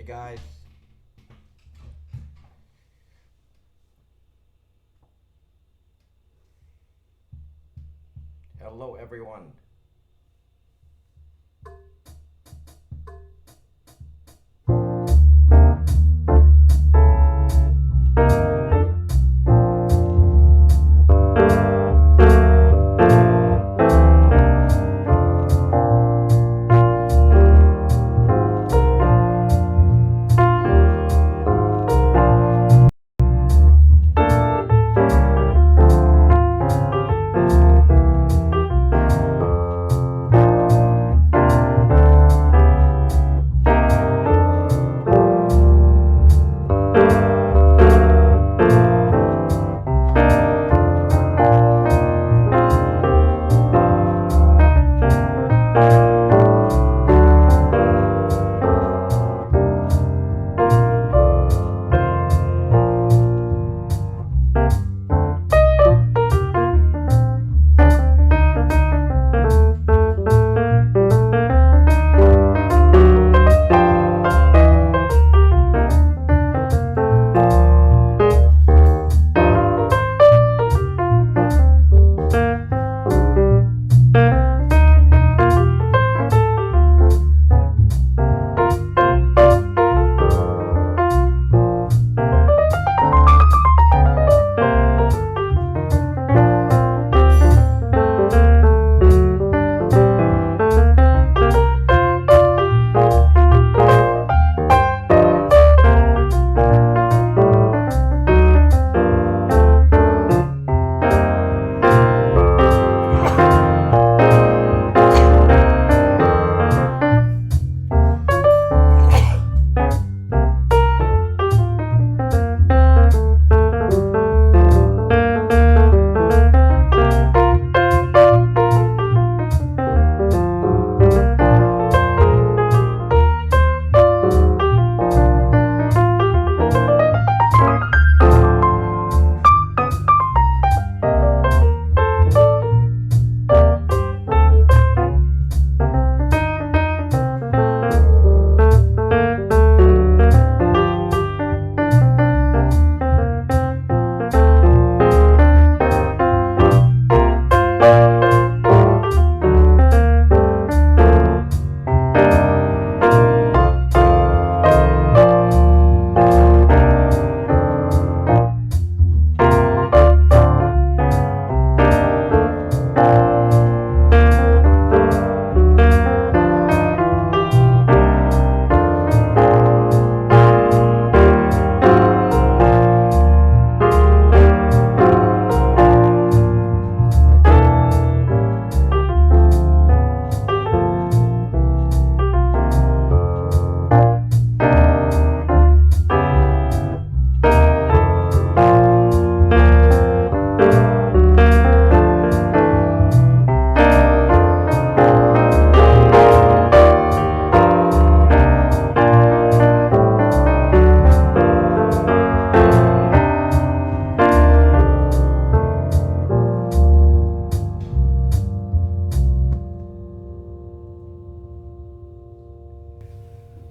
Hey guys. Hello everyone.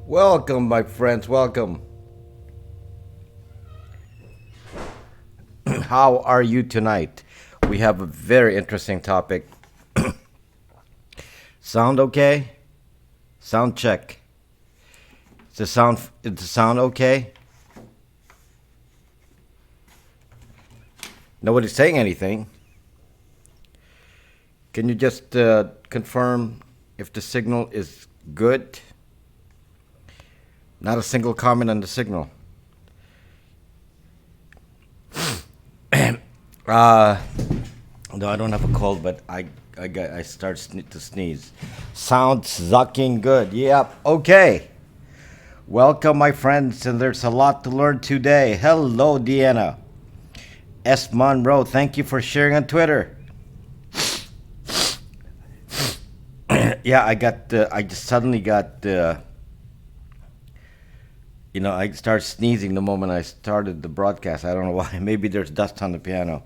Welcome, my friends. Welcome. How are you tonight? We have a very interesting topic. Sound okay? Sound check. Is the sound okay? Nobody's saying anything. Can you just confirm if the signal is good? Not a single comment on the signal. Uh, no, I don't have a cold, but I start to sneeze. Sounds zucking good. Yep. Okay. Welcome, my friends, and there's a lot to learn today. Hello, Deanna. S. Monroe, thank you for sharing on Twitter. Yeah, I just suddenly got, I started sneezing the moment I started the broadcast. I don't know why. Maybe there's dust on the piano.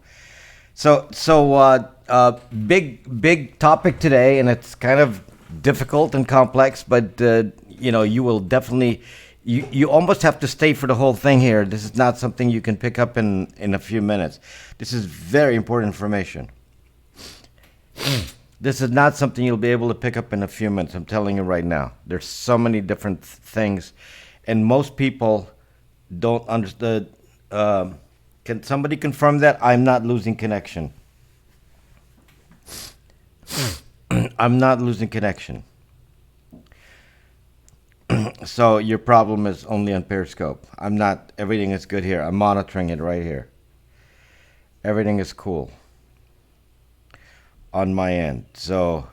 Big topic today, and it's kind of difficult and complex, but you will definitely You almost have to stay for the whole thing here. This is not something you can pick up in a few minutes. This is very important information. This is not something you'll be able to pick up in a few minutes. I'm telling you right now. There's so many different things, and most people don't understand. Can somebody confirm that I'm not losing connection? I'm not losing connection. So your problem is only on Periscope. I'm not. Everything is good here. I'm monitoring it right here. Everything is cool on my end. So,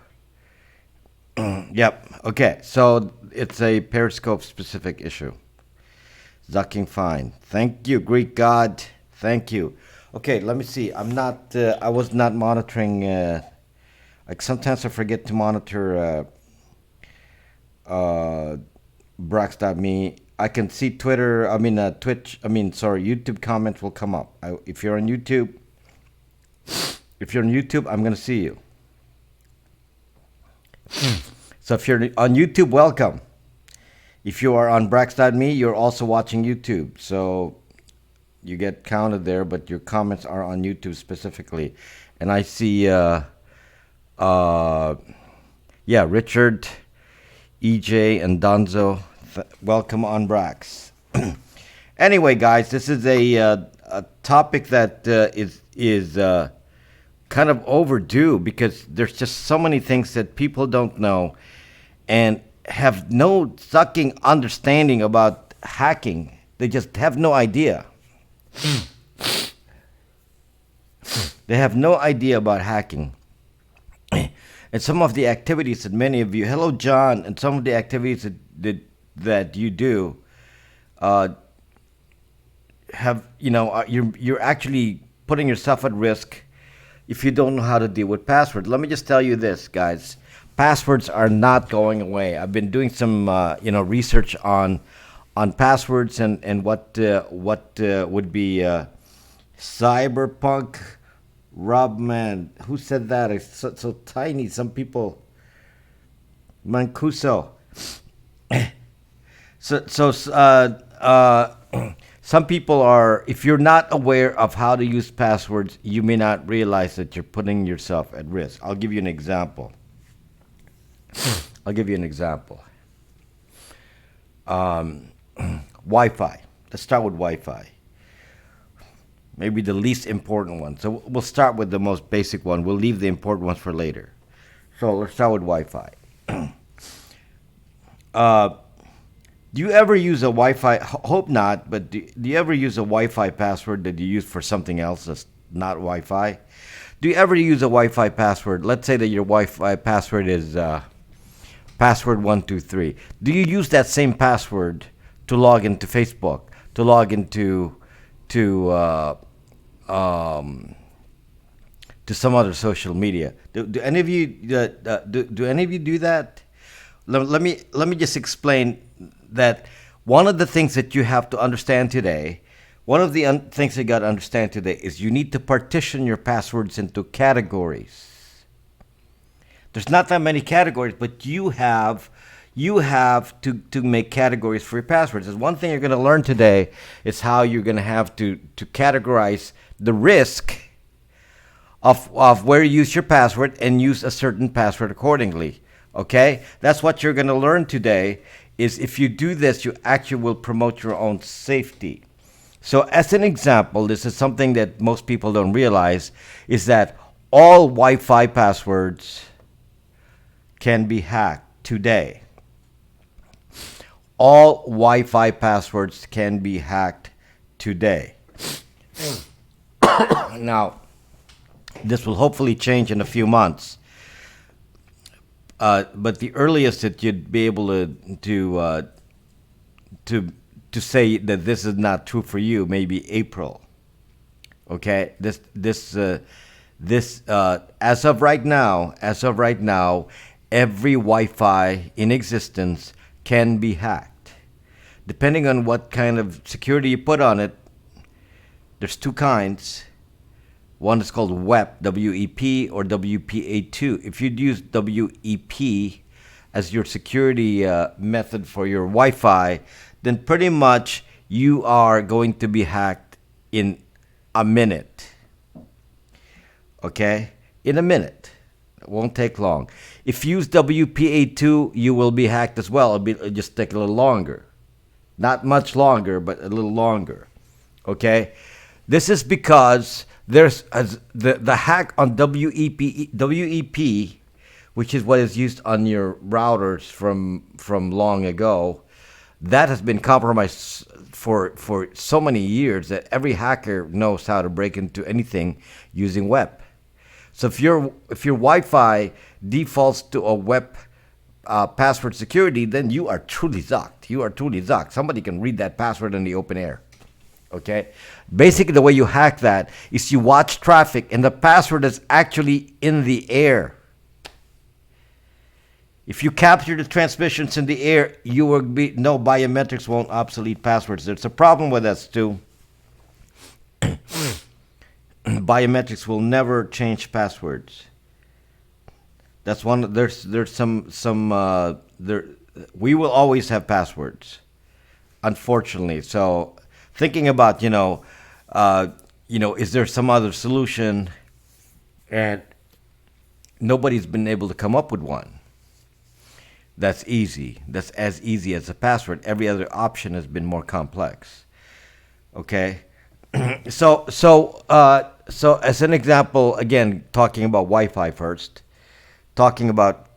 yep. Okay. So it's a Periscope specific issue. Zucking fine. Thank you, Greek God. Thank you. Okay. Let me see. I'm not. I was not monitoring. Like sometimes I forget to monitor. Brax.me. I can see Twitter. I mean Twitch. YouTube comments will come up. If you're on YouTube, I'm gonna see you. So if you're on YouTube, welcome. If you are on Brax.me, you're also watching YouTube. So you get counted there, but your comments are on YouTube specifically. And I see, Richard, EJ, and Donzo. Welcome on Brax. Anyway, guys, this is a topic that is kind of overdue because there's just so many things that people don't know and have no sucking understanding about hacking. They just have no idea. They have no idea about hacking. And some of the activities that many of you, hello John, and some of the activities that you do, you're actually putting yourself at risk if you don't know how to deal with passwords. Let me just tell you this, guys. Passwords are not going away. I've been doing some research on passwords and what would be cyberpunk. Rob, man, who said that? It's so tiny. Some people, Mancuso. Some people are. If you're not aware of how to use passwords, you may not realize that you're putting yourself at risk. I'll give you an example. Wi-Fi. Let's start with Wi-Fi. Maybe the least important one. So we'll start with the most basic one. We'll leave the important ones for later. So let's start with Wi-Fi. Do you ever use a Wi-Fi? Hope not, but do you ever use a Wi-Fi password that you use for something else that's not Wi-Fi? Do you ever use a Wi-Fi password? Let's say that your Wi-Fi password is password 123. Do you use that same password to log into Facebook, to log into some other social media? Do any of you do any of you do that? Let me just explain that one of the things that you have to understand today, things you got to understand today is you need to partition your passwords into categories. There's not that many categories, but you have to make categories for your passwords. There's one thing you're going to learn today is how you're going to have to categorize the risk of where you use your password and use a certain password accordingly. Okay? That's what you're going to learn today. Is if you do this, you actually will promote your own safety. So as an example, this is something that most people don't realize, is that all Wi-Fi passwords can be hacked today. All Wi-Fi passwords can be hacked today. Now, this will hopefully change in a few months. But the earliest that you'd be able to say that this is not true for you may be April. Okay, this as of right now, every Wi-Fi in existence can be hacked. Depending on what kind of security you put on it, there's two kinds. One is called WEP, W-E-P, or WPA2. If you'd use WEP as your security method for your Wi-Fi, then pretty much you are going to be hacked in a minute. Okay? In a minute. It won't take long. If you use WPA2, you will be hacked as well. It'll just take a little longer. Not much longer, but a little longer. Okay? This is because there's the hack on WEP, which is what is used on your routers from long ago. That has been compromised for so many years that every hacker knows how to break into anything using web. So if your Wi-Fi defaults to a web password security, then you are truly zucked. You are truly zucked. Somebody can read that password in the open air. Okay? Basically, the way you hack that is you watch traffic, and the password is actually in the air. If you capture the transmissions in the air, you will be no biometrics won't obsolete passwords. There's a problem with us too. Biometrics will never change passwords. That's one. There's some there. We will always have passwords, unfortunately. So thinking about is there some other solution, and nobody's been able to come up with one. That's easy. That's as easy as a password. Every other option has been more complex. Okay, so as an example, again, talking about Wi-Fi first. Talking about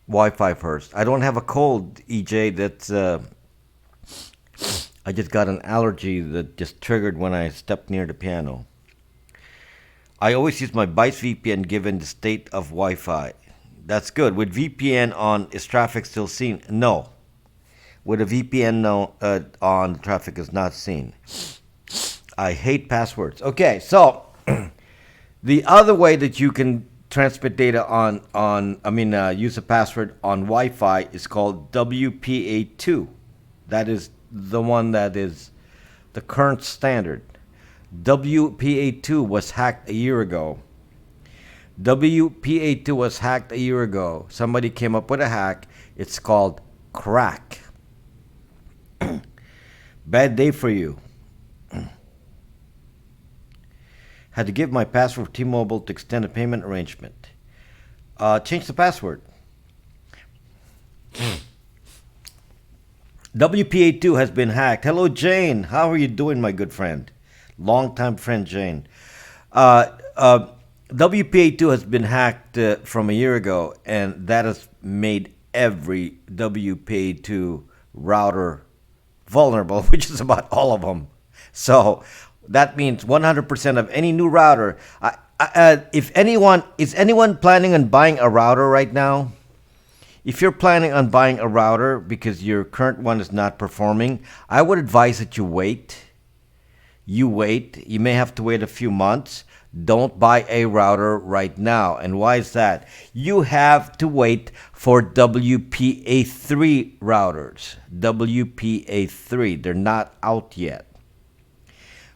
Wi-Fi first. I don't have a cold, EJ. That's I just got an allergy that just triggered when I stepped near the piano. I always use my Bytes VPN given the state of Wi-Fi. That's good. With VPN on, is traffic still seen? No. With a VPN on, traffic is not seen. I hate passwords. Okay, so the other way that you can transmit data use a password on Wi-Fi is called WPA2. That is the one that is the current standard. WPA2 was hacked a year ago. WPA2 was hacked a year ago. Somebody came up with a hack. It's called crack. Bad day for you. Had to give my password for T-Mobile to extend a payment arrangement. Change the password. WPA2 has been hacked. Hello, Jane. How are you doing, my good friend? Longtime friend, Jane. WPA2 has been hacked from a year ago, and that has made every WPA2 router vulnerable, which is about all of them. So that means 100% of any new router. Is anyone planning on buying a router right now? If you're planning on buying a router because your current one is not performing, I would advise that you wait. You wait. You may have to wait a few months. Don't buy a router right now. And why is that? You have to wait for WPA3 routers. WPA3. They're not out yet.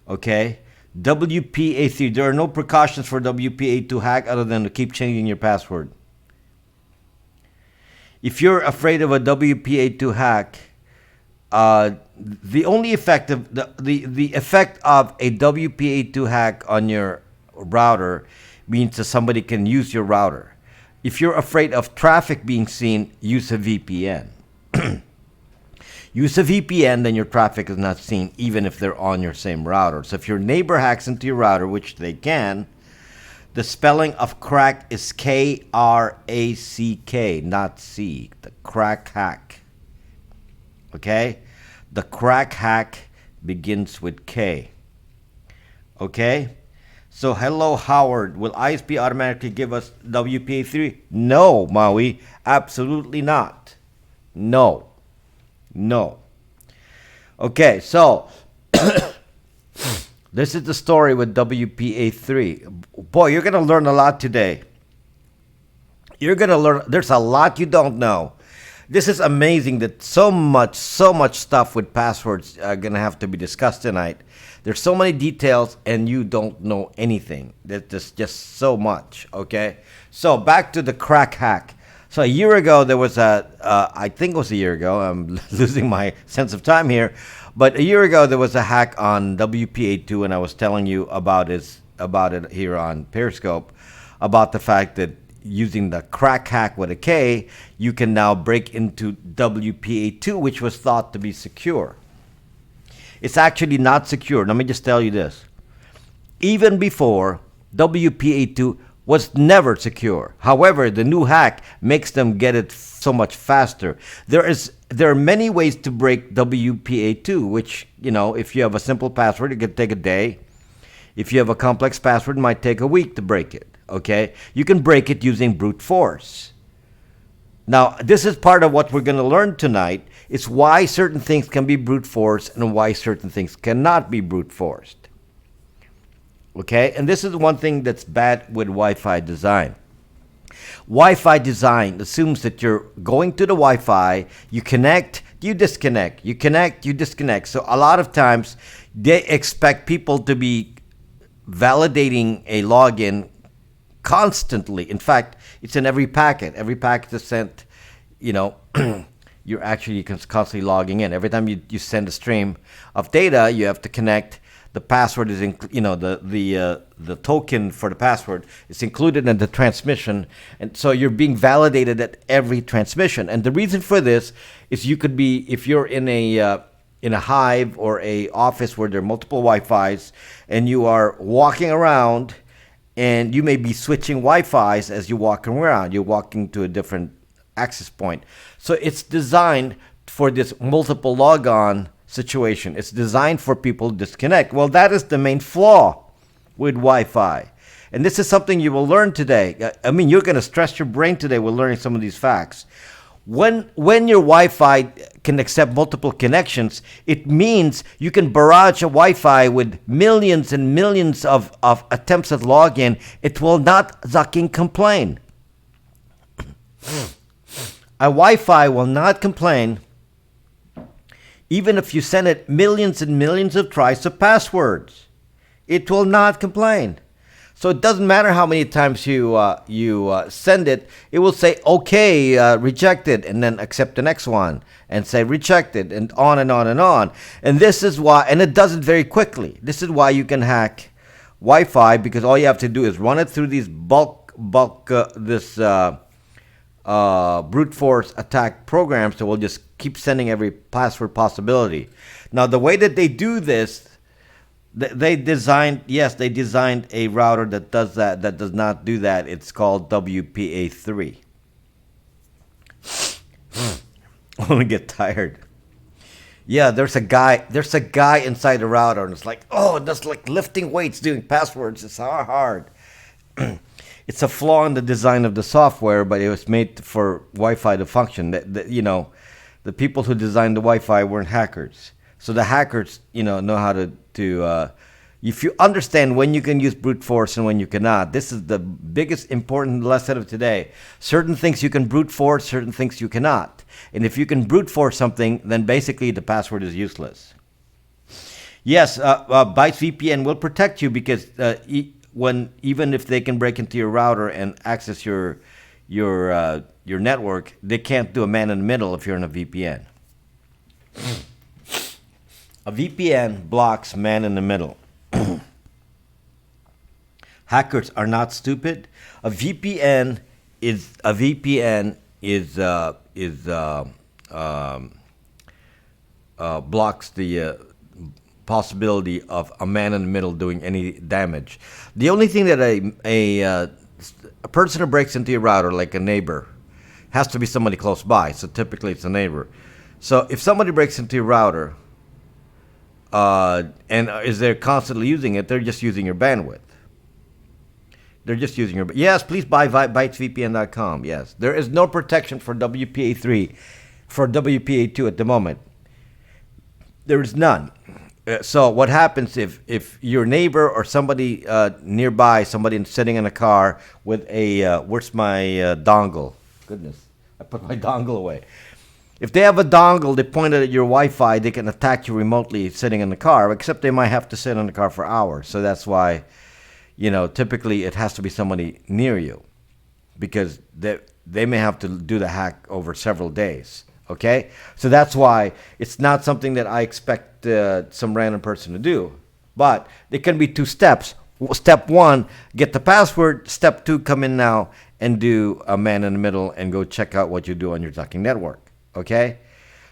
Okay? WPA3. There are no precautions for WPA2 hack other than to keep changing your password. If you're afraid of a WPA2 hack, the only effect of the effect of a WPA2 hack on your router means that somebody can use your router. If you're afraid of traffic being seen, use a VPN. Use a VPN, then your traffic is not seen, even if they're on your same router. So if your neighbor hacks into your router, which they can, the spelling of crack is K-R-A-C-K, not C. The crack hack. Okay? The crack hack begins with K. Okay? So, hello, Howard. Will ISP automatically give us WPA3? No, Maui. Absolutely not. No. No. Okay, so this is the story with WPA3. Boy, you're going to learn a lot today. You're going to learn. There's a lot you don't know. This is amazing that so much stuff with passwords are going to have to be discussed tonight. There's so many details and you don't know anything. There's just so much, okay? So back to the crack hack. So a year ago, there was I think it was a year ago. I'm losing my sense of time here. But a year ago, there was a hack on WPA2, and I was telling you about it here on Periscope, about the fact that using the crack hack with a K, you can now break into WPA2, which was thought to be secure. It's actually not secure. Let me just tell you this. Even before, WPA2 was never secure. However, the new hack makes them get it so much faster. There are many ways to break WPA2, which, if you have a simple password, it could take a day. If you have a complex password, it might take a week to break it. Okay? You can break it using brute force. Now, this is part of what we're going to learn tonight. It's why certain things can be brute force and why certain things cannot be brute forced. Okay? And this is one thing that's bad with Wi-Fi design. Wi-Fi design assumes that you're going to the Wi-Fi, you connect, you disconnect, you connect, you disconnect. So a lot of times they expect people to be validating a login constantly. In fact, it's in every packet. Every packet is sent, you're actually constantly logging in. Every time you send a stream of data, you have to connect. The password is, the token for the password is included in the transmission, and so you're being validated at every transmission. And the reason for this is you could be, if you're in a hive or a office where there are multiple Wi-Fis, and you are walking around, and you may be switching Wi-Fis as you're walking around. You're walking to a different access point. So it's designed for this multiple logon situation. It's designed for people to disconnect. Well, that is the main flaw with Wi-Fi. And this is something you will learn today. I mean, you're going to stress your brain today with learning some of these facts. When your Wi-Fi can accept multiple connections, it means you can barrage a Wi-Fi with millions and millions of attempts at login. It will not zucking complain. A Wi-Fi will not complain even if you send it millions and millions of tries of passwords. It will not complain. So it doesn't matter how many times you send it. It will say, okay, rejected, and then accept the next one, and say rejected, and on and on and on. And this is why, and it does it very quickly. This is why you can hack Wi-Fi, because all you have to do is run it through these brute force attack programs that will just keep sending every password possibility. Now, the way that they do this, they designed a router that does that, that does not do that. It's called WPA3. I'm gonna get tired. Yeah, there's a guy inside the router, and it's like, oh, that's like lifting weights doing passwords. It's hard. It's a flaw in the design of the software, but it was made for Wi-Fi to function. The people who designed the Wi-Fi weren't hackers. So the hackers, know how to if you understand when you can use brute force and when you cannot, this is the biggest important lesson of today. Certain things you can brute force, certain things you cannot. And if you can brute force something, then basically the password is useless. Yes, Bytes VPN will protect you because even if they can break into your router and access your network, they can't do a man in the middle if you're in a VPN. A VPN blocks man in the middle. Hackers are not stupid. A VPN blocks the possibility of a man in the middle doing any damage. The only thing that a person who breaks into your router, like a neighbor, has to be somebody close by. So typically it's a neighbor. So if somebody breaks into your router and is there constantly using it, they're just using your bandwidth. They're just using your... Yes, please buy bytesvpn.com. Yes, there is no protection for WPA3, for WPA2 at the moment. There is none. So what happens if your neighbor or somebody nearby, somebody sitting in a car with a... where's my dongle? Goodness, I put my dongle away. If they have a dongle, they point it at your Wi-Fi, they can attack you remotely sitting in the car, except they might have to sit in the car for hours. So that's why, typically it has to be somebody near you, because they may have to do the hack over several days. Okay, so that's why it's not something that I expect some random person to do. But it can be 2 steps. Step 1, get the password. Step 2, come in now and do a man in the middle and go check out what you do on your ducking network. Okay,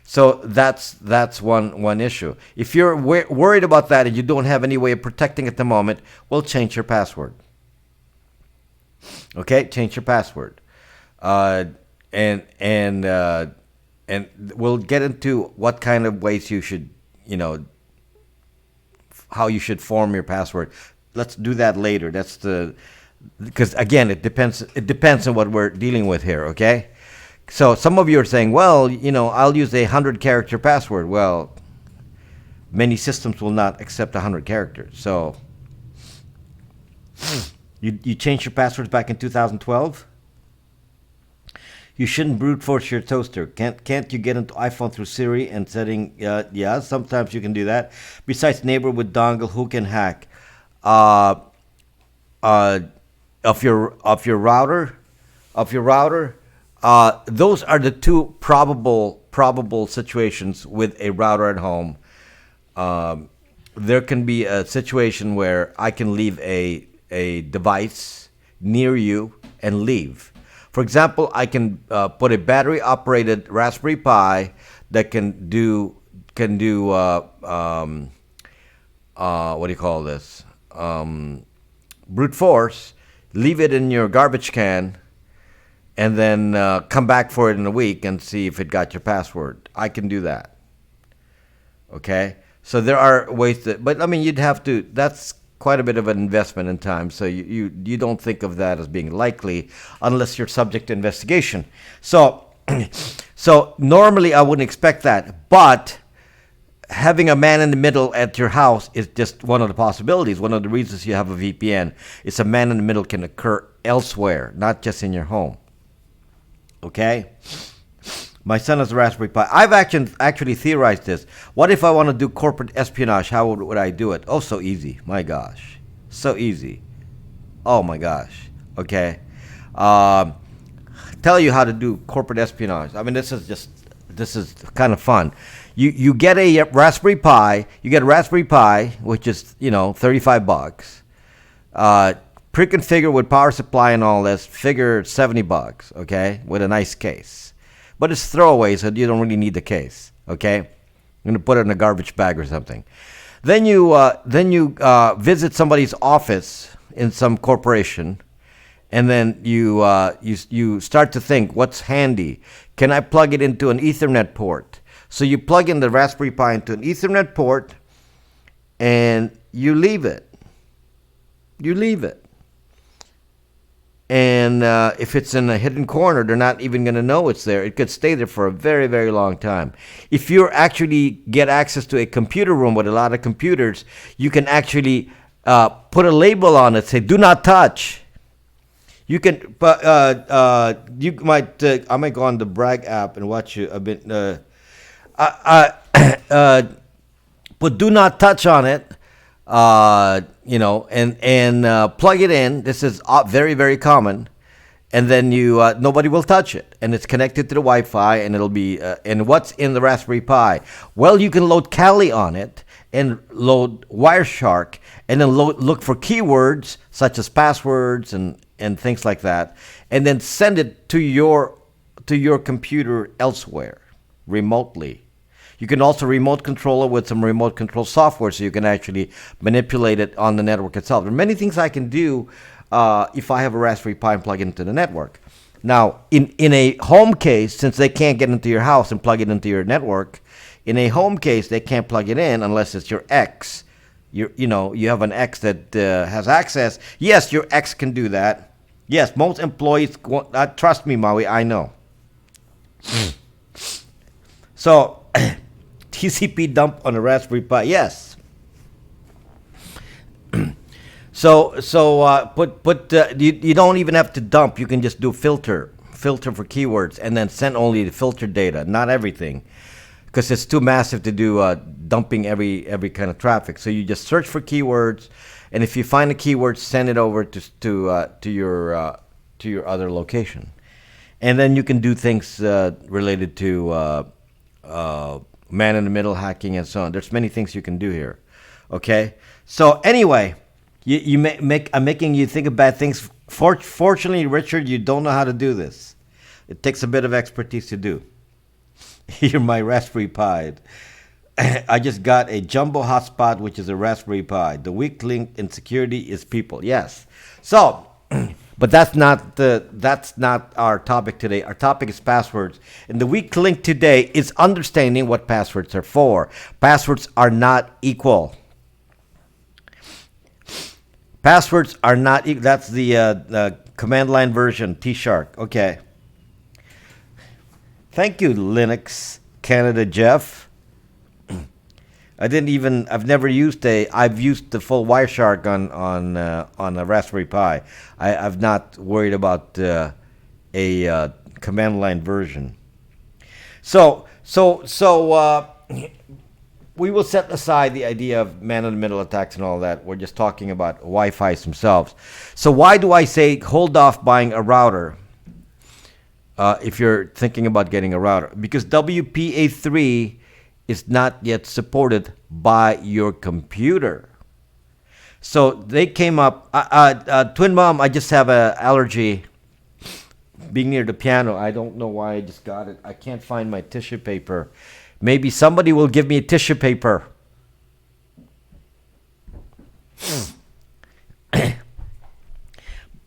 so that's one issue. If you're worried about that and you don't have any way of protecting at the moment, well, change your password. Okay, change your password, and we'll get into what kind of ways you should, how you should form your password. Let's do that later. Because again, it depends on what we're dealing with here. Okay, so some of you are saying, well, I'll use a 100-character password. Well, many systems will not accept 100 characters. So you changed your passwords back in 2012. You shouldn't brute force your toaster. Can't you get into iPhone through Siri and setting? Yeah, sometimes you can do that. Besides neighbor with dongle, who can hack? Of your router. Those are the 2 probable situations with a router at home. There can be a situation where I can leave a device near you and leave. For example, I can put a battery-operated Raspberry Pi that can do what do you call this? Brute force. Leave it in your garbage can, and then come back for it in a week and see if it got your password. I can do that. Okay, so there are ways but I mean, you'd have to. That's quite a bit of an investment in time, so you don't think of that as being likely unless you're subject to investigation. So normally I wouldn't expect that, but having a man in the middle at your house is just one of the possibilities. One of the reasons you have a VPN is a man in the middle can occur elsewhere, not just in your home. Okay? My son has a Raspberry Pi. I've actually theorized this. What if I want to do corporate espionage? How would I do it? Oh, so easy. My gosh. So easy. Oh, my gosh. Okay. Tell you how to do corporate espionage. I mean, this is kind of fun. You get a Raspberry Pi. You get a Raspberry Pi, which is, $35. Pre-configure with power supply and all this. Figure $70, okay, with a nice case. But it's throwaway, so you don't really need the case. Okay, I'm gonna put it in a garbage bag or something. Then you visit somebody's office in some corporation, and then you start to think, what's handy? Can I plug it into an Ethernet port? So you plug in the Raspberry Pi into an Ethernet port, and you leave it. And if it's in a hidden corner, they're not even going to know it's there. It could stay there for a very, very long time. If you actually get access to a computer room with a lot of computers, you can actually put a label on it, say, do not touch. You can, but you might, I might go on the Bragg app and watch you a bit. Put do not touch on it. And plug it in. This is very, very common. And then nobody will touch it. And it's connected to the Wi-Fi, and it'll be, and what's in the Raspberry Pi? Well, you can load Kali on it and load Wireshark, and then look for keywords such as passwords and things like that, and then send it to your computer elsewhere, remotely. You can also remote control it with some remote control software, so you can actually manipulate it on the network itself. There are many things I can do if I have a Raspberry Pi and plug it into the network. Now, in a home case, since they can't get into your house and plug it into your network, in a home case, they can't plug it in unless it's your ex. You have an ex that has access. Yes, your ex can do that. Yes, most employees, trust me, Maui, I know. So, TCP dump on a Raspberry Pi, yes. So you don't even have to dump. You can just do filter for keywords, and then send only the filtered data, not everything, because it's too massive to do dumping every kind of traffic. So you just search for keywords, and if you find the keywords, send it over to your other location. and then you can do things related to man in the middle hacking and so on. There's many things you can do here. Okay, so anyway, you make I'm making you think of bad things. Fortunately, Richard, you don't know how to do this. It takes a bit of expertise to do. You're my Raspberry Pi. I just got a jumbo hotspot, which is a Raspberry Pi. The weak link in security is people. Yes. So, but that's not our topic today. Our topic is passwords, and the weak link today is understanding what passwords are for. Passwords are not equal. Passwords are not. That's the command line version. T-Shark. Okay. Thank you, Linux Canada Jeff. I've never used I've used the full Wireshark on a Raspberry Pi. I've not worried about a command line version. So we will set aside the idea of man-in-the-middle attacks and all that. We're just talking about Wi-Fi's themselves. So why do I say hold off buying a router if you're thinking about getting a router? Because WPA3 is not yet supported by your computer. So they came up, Twin Mom, I just have an allergy being near the piano. I don't know why I just got it. I can't find my tissue paper. Maybe somebody will give me a tissue paper.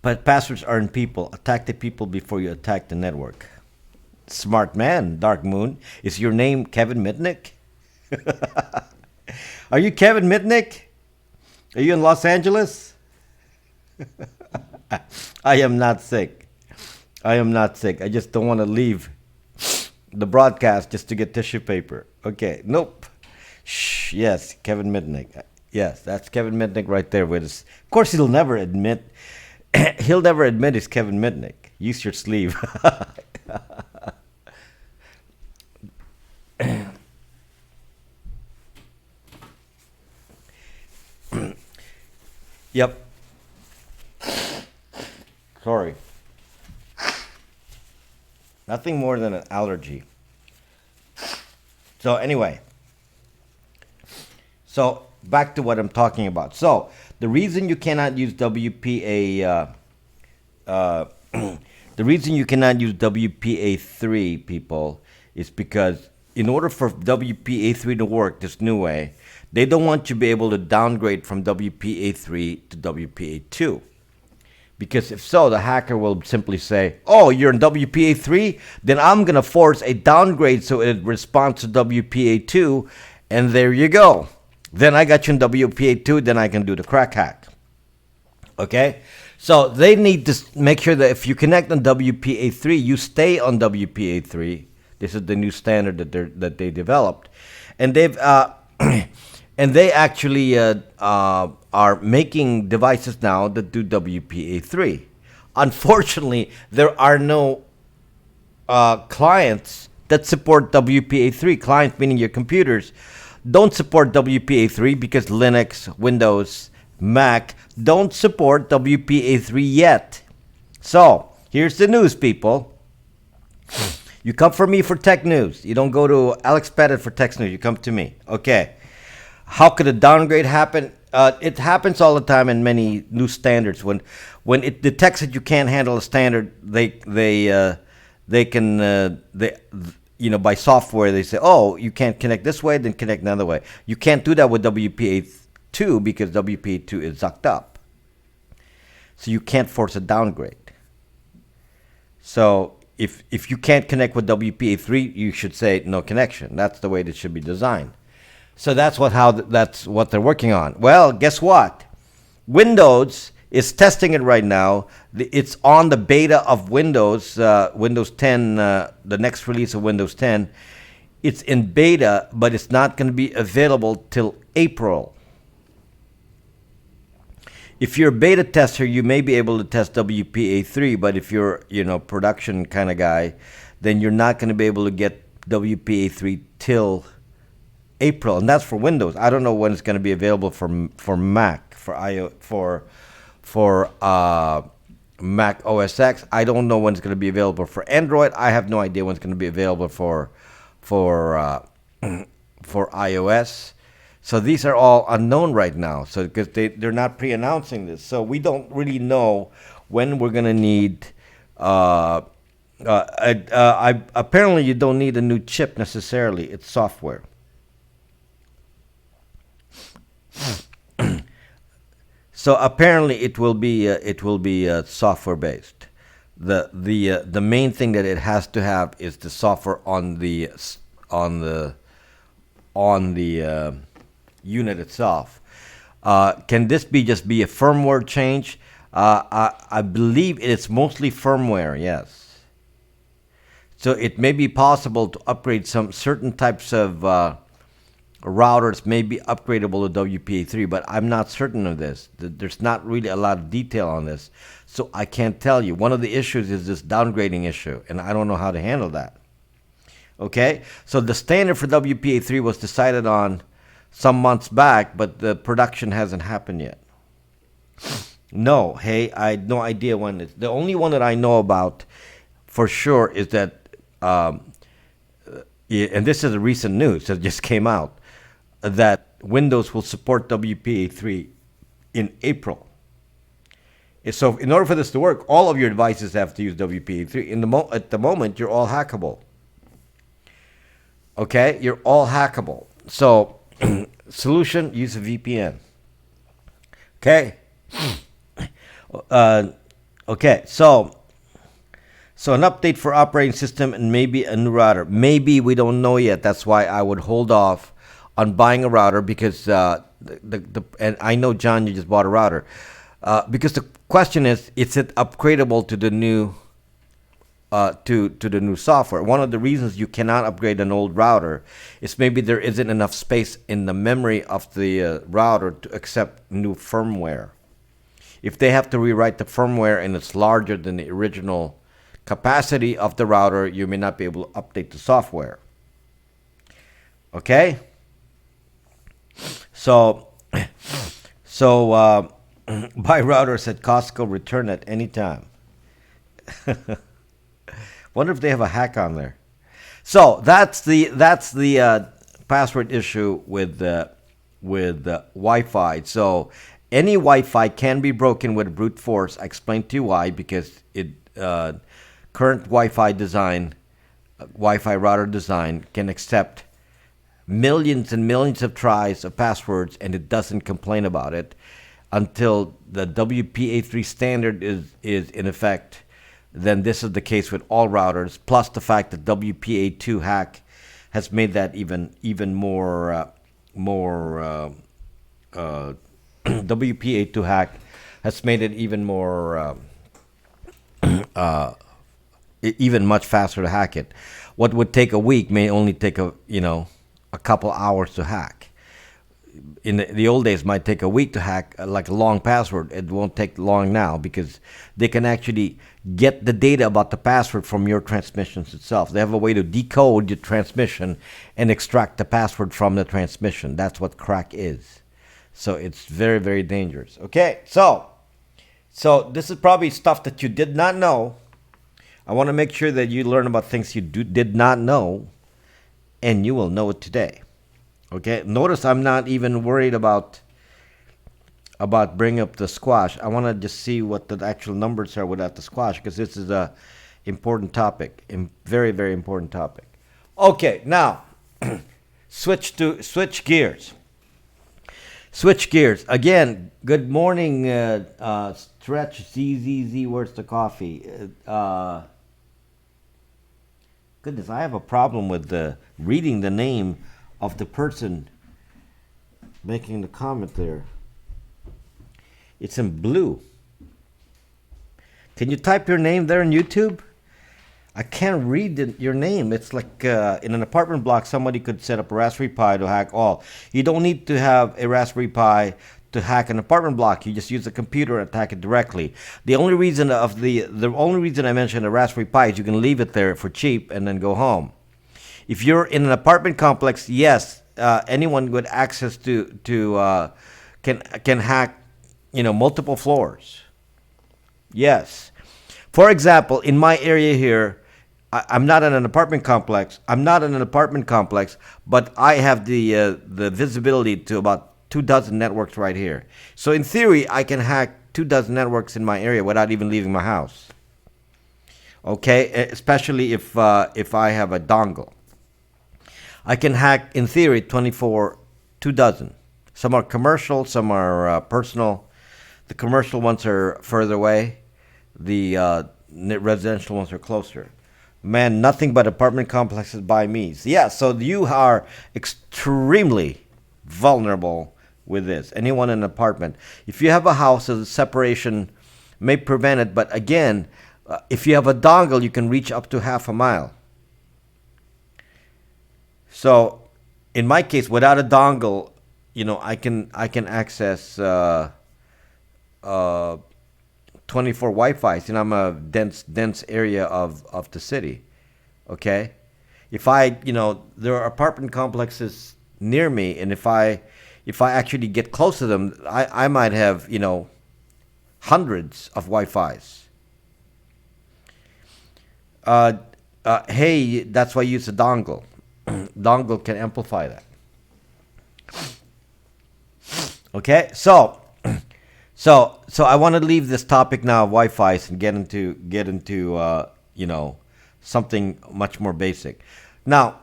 But passwords aren't people. Attack the people before you attack the network. Smart man, Dark Moon. Is your name Kevin Mitnick? Are you Kevin Mitnick? Are you in Los Angeles? I am not sick. I am not sick. I just don't want to leave the broadcast just to get tissue paper. Okay, nope. Shh, yes, Kevin Mitnick. Yes, that's Kevin Mitnick right there with us. Of course, he'll never admit he's Kevin Mitnick. Use your sleeve. Yep. Sorry. Nothing more than an allergy. So anyway. So back to what I'm talking about. So the reason you cannot use WPA the reason you cannot use WPA3, people, is because in order for WPA3 to work this new way, they don't want you to be able to downgrade from WPA3 to WPA2. Because if so, the hacker will simply say, oh, you're in WPA3? Then I'm going to force a downgrade so it responds to WPA2, and there you go. Then I got you in WPA2, then I can do the crack hack. Okay? So they need to make sure that if you connect on WPA3, you stay on WPA3. This is the new standard that they developed. And they've... and they actually are making devices now that do WPA3. Unfortunately, there are no clients that support WPA3. Clients meaning your computers don't support WPA3 because Linux, Windows, Mac don't support WPA3 yet. So, here's the news, people. You come for me for tech news. You don't go to Alex Pettit for tech news. You come to me. Okay. How could a downgrade happen? It happens all the time in many new standards. When it detects that you can't handle a standard, they can by software they say, oh, you can't connect this way, then connect another way. You can't do that with WPA2 because WPA2 is zucked up. So you can't force a downgrade. So if you can't connect with WPA3, you should say no connection. That's the way it should be designed. So that's what they're working on. Well, guess what? Windows is testing it right now. It's on the beta of Windows 10, the next release of Windows 10. It's in beta, but it's not going to be available till April. If you're a beta tester, you may be able to test WPA3, but if you're, production kind of guy, then you're not going to be able to get WPA3 till April, and that's for Windows. I don't know when it's going to be available for Mac, for Mac OS X. I don't know when it's going to be available for Android. I have no idea when it's going to be available for for iOS. So these are all unknown right now. So because they're not pre-announcing this, so we don't really know when we're going to need. Apparently, you don't need a new chip necessarily. It's software. So apparently it will be software based. The main thing that it has to have is the software on the on the unit itself. Can this be just be a firmware change? I believe it's mostly firmware. Yes. So it may be possible to upgrade some certain types of routers may be upgradable to WPA3, but I'm not certain of this. There's not really a lot of detail on this, so I can't tell you. One of the issues is this downgrading issue, and I don't know how to handle that. Okay, so the standard for WPA3 was decided on some months back, but the production hasn't happened yet. No, hey, I had no idea when it's. The only one that I know about for sure is that, yeah, and this is a recent news that just came out, that Windows will support WPA3 in April. So in order for this to work, all of your devices have to use WPA3. At the moment, you're all hackable. Okay, you're all hackable. So solution: use a VPN. Okay. Okay. So an update for operating system and maybe a new router. Maybe, we don't know yet. That's why I would hold off on buying a router because and I know, John, you just bought a router because the question is it upgradable to the new to the new software? One of the reasons you cannot upgrade an old router is maybe there isn't enough space in the memory of the router to accept new firmware. If they have to rewrite the firmware and it's larger than the original capacity of the router, you may not be able to update the software. Okay? So buy routers at Costco, return at any time. Wonder if they have a hack on there. So that's the password issue with Wi-Fi. So any Wi-Fi can be broken with brute force. I explained to you why, because current Wi-Fi design, Wi-Fi router design can accept millions and millions of tries of passwords, and it doesn't complain about it until the WPA3 standard is in effect. Then this is the case with all routers. Plus the fact that WPA2 hack has made that even more WPA2 hack has made it even more even much faster to hack it. What would take a week may only take a couple hours to hack. In the old days, might take a week to hack like a long password. It won't take long now because they can actually get the data about the password from your transmissions itself. They have a way to decode your transmission and extract the password from the transmission. That's what crack is. So it's very, very dangerous. Okay, so this is probably stuff that you did not know. I want to make sure that you learn about things you did not know, and you will know it today. Okay, notice I'm not even worried about bringing up the squash. I want to just see what the actual numbers are without the squash, because this is a important topic, very, very important topic. Okay, now switch gears. Switch gears again. Good morning, Stretch ZZZ. Where's the coffee? Goodness, I have a problem with reading the name of the person making the comment there. It's in blue. Can you type your name there on YouTube? I can't read your name. It's like in an apartment block, somebody could set up a Raspberry Pi to hack all. You don't need to have a Raspberry Pi to hack an apartment block. You just use a computer and attack it directly. The only reason I mentioned a Raspberry Pi is you can leave it there for cheap and then go home. If you're in an apartment complex, yes, anyone with access to can hack, multiple floors. Yes, For example, in my area here, I'm not in an apartment complex. I'm not in an apartment complex, but I have the visibility to about 2 dozen networks right here. So in theory, I can hack 2 dozen networks in my area without even leaving my house. Okay, especially if I have a dongle, I can hack in theory 2 dozen. Some are commercial, some are personal. The commercial ones are further away. The residential ones are closer. Man, nothing but apartment complexes by me. Yeah, so you are extremely vulnerable with this. Anyone in an apartment. If you have a house, a separation may prevent it, but again, if you have a dongle, you can reach up to half a mile. So, in my case, without a dongle, I can access 24 Wi-Fi's. I'm a dense area of the city. Okay, if there are apartment complexes near me, and if I actually get close to them, I might have hundreds of Wi-Fi's. Hey, that's why I use a dongle. Dongle can amplify that. Okay, so I want to leave this topic now of Wi-Fi's and get into something much more basic. Now,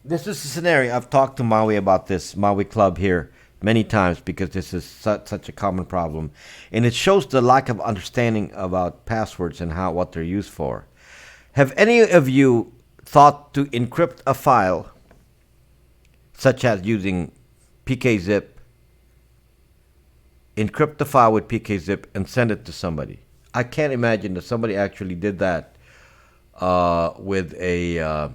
this is a scenario I've talked to Maui about this Maui Club here many times because this is such a common problem, and it shows the lack of understanding about passwords and what they're used for. Have any of you thought to encrypt a file, such as using PKZip? Encrypt the file with PKZip and send it to somebody. I can't imagine that somebody actually did that with a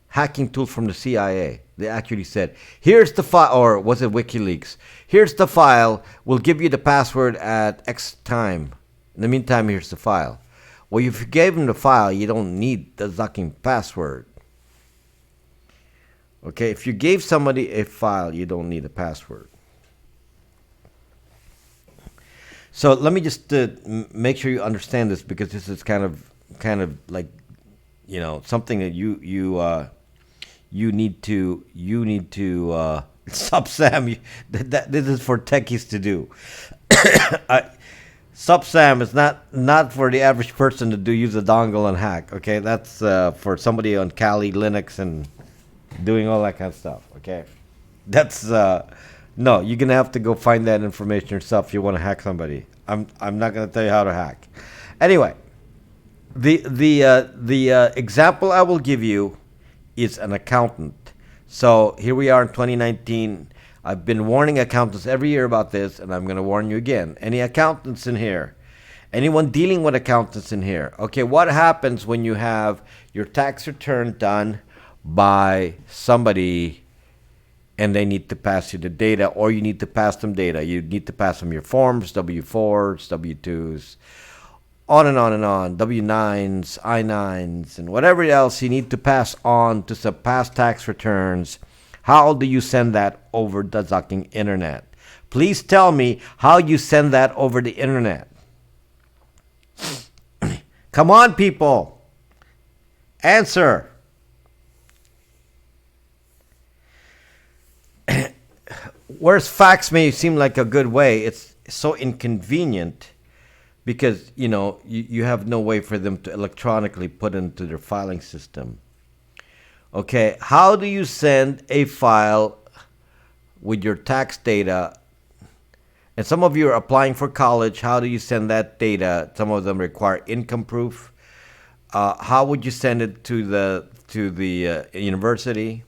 hacking tool from the CIA. They actually said, here's the file, or was it WikiLeaks? Here's the file. We'll give you the password at X time. In the meantime, here's the file. Well, if you gave them the file, you don't need the zucking password. Okay, if you gave somebody a file, you don't need a password. So let me just make sure you understand this, because this is kind of like something that you need to Sub Sam. This is for techies to do. Sub Sam is not for the average person to use a dongle and hack. Okay, that's for somebody on Kali Linux and doing all that kind of stuff. Okay, that's no. You're gonna have to go find that information yourself if you want to hack somebody. I'm not gonna tell you how to hack. Anyway, the example I will give you is an accountant. So here we are in 2019. I've been warning accountants every year about this, and I'm going to warn you again. Any accountants in here? Anyone dealing with accountants in here? Okay, what happens when you have your tax return done by somebody and they need to pass you the data, or you need to pass them data? You need to pass them your forms, W-4s, W-2s, on and on and on, W-9s, I-9s, and whatever else you need to pass on to some past tax returns. How do you send that over the zucking internet? Please tell me how you send that over the internet. Come on, people. Answer. Whereas fax may seem like a good way, it's so inconvenient because, you have no way for them to electronically put into their filing system. Okay, how do you send a file with your tax data? And some of you are applying for college. How do you send that data? Some of them require income proof. How would you send it to the university?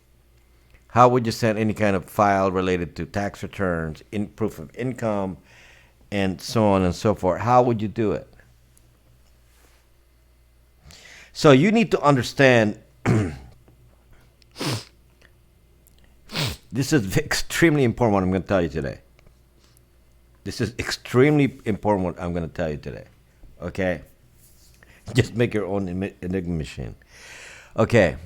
How would you send any kind of file related to tax returns, proof of income, and so on and so forth? How would you do it? So you need to understand. This is extremely important what I'm going to tell you today. This is extremely important what I'm going to tell you today. Okay? Just make your own Enigma machine. Okay.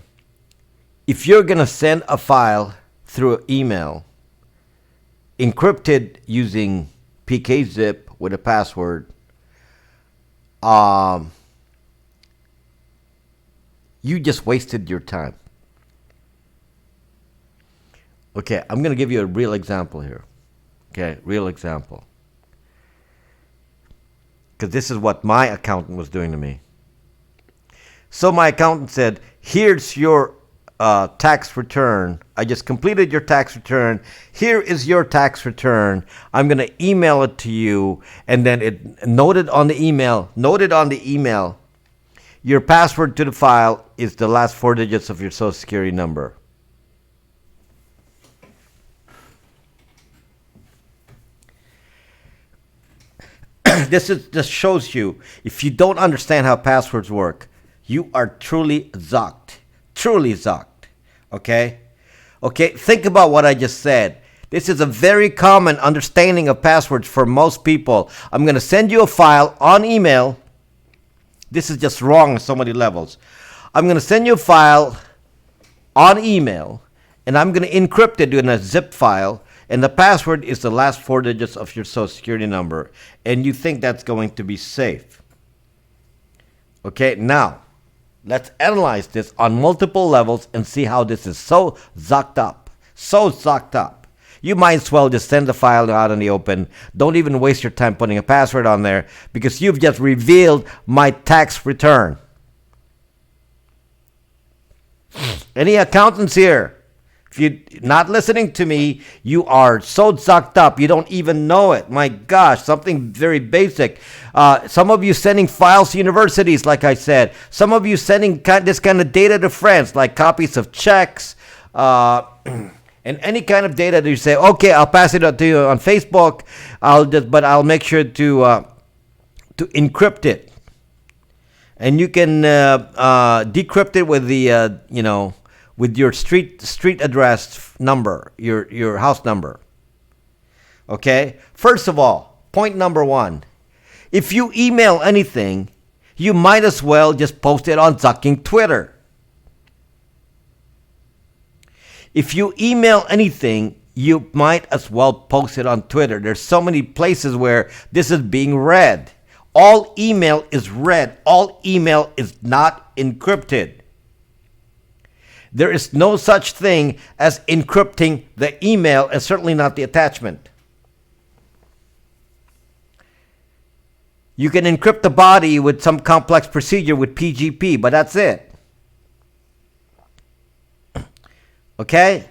If you're going to send a file through email, encrypted using PKZip with a password, um, you just wasted your time. Okay, I'm going to give you a real example here. Okay, real example. Because this is what my accountant was doing to me. So my accountant said, here's your tax return. I just completed your tax return. Here is your tax return. I'm going to email it to you. And then it noted on the email, your password to the file is the last 4 digits of your Social Security number. This just shows you, if you don't understand how passwords work, you are truly zucked. Truly zucked. Okay? Okay, think about what I just said. This is a very common understanding of passwords for most people. I'm going to send you a file on email. This is just wrong on so many levels. I'm going to send you a file on email, and I'm going to encrypt it in a zip file. And the password is the last 4 digits of your Social Security number. And you think that's going to be safe. Okay, now, let's analyze this on multiple levels and see how this is so zucked up. So zucked up. You might as well just send the file out in the open. Don't even waste your time putting a password on there, because you've just revealed my tax return. Any accountants here? If you're not listening to me, you are so zucked up, you don't even know it. My gosh, something very basic. Some of you sending files to universities, like I said. Some of you sending this kind of data to friends, like copies of checks, and any kind of data that you say, okay, I'll pass it to you on Facebook. But I'll make sure to encrypt it, and you can decrypt it with the with your street address number, your house number. Okay? First of all, point number 1. If you email anything, you might as well just post it on Zucking Twitter. If you email anything, you might as well post it on Twitter. There's so many places where this is being read. All email is read. All email is not encrypted. There is no such thing as encrypting the email, and certainly not the attachment. You can encrypt the body with some complex procedure with PGP, but that's it. Okay?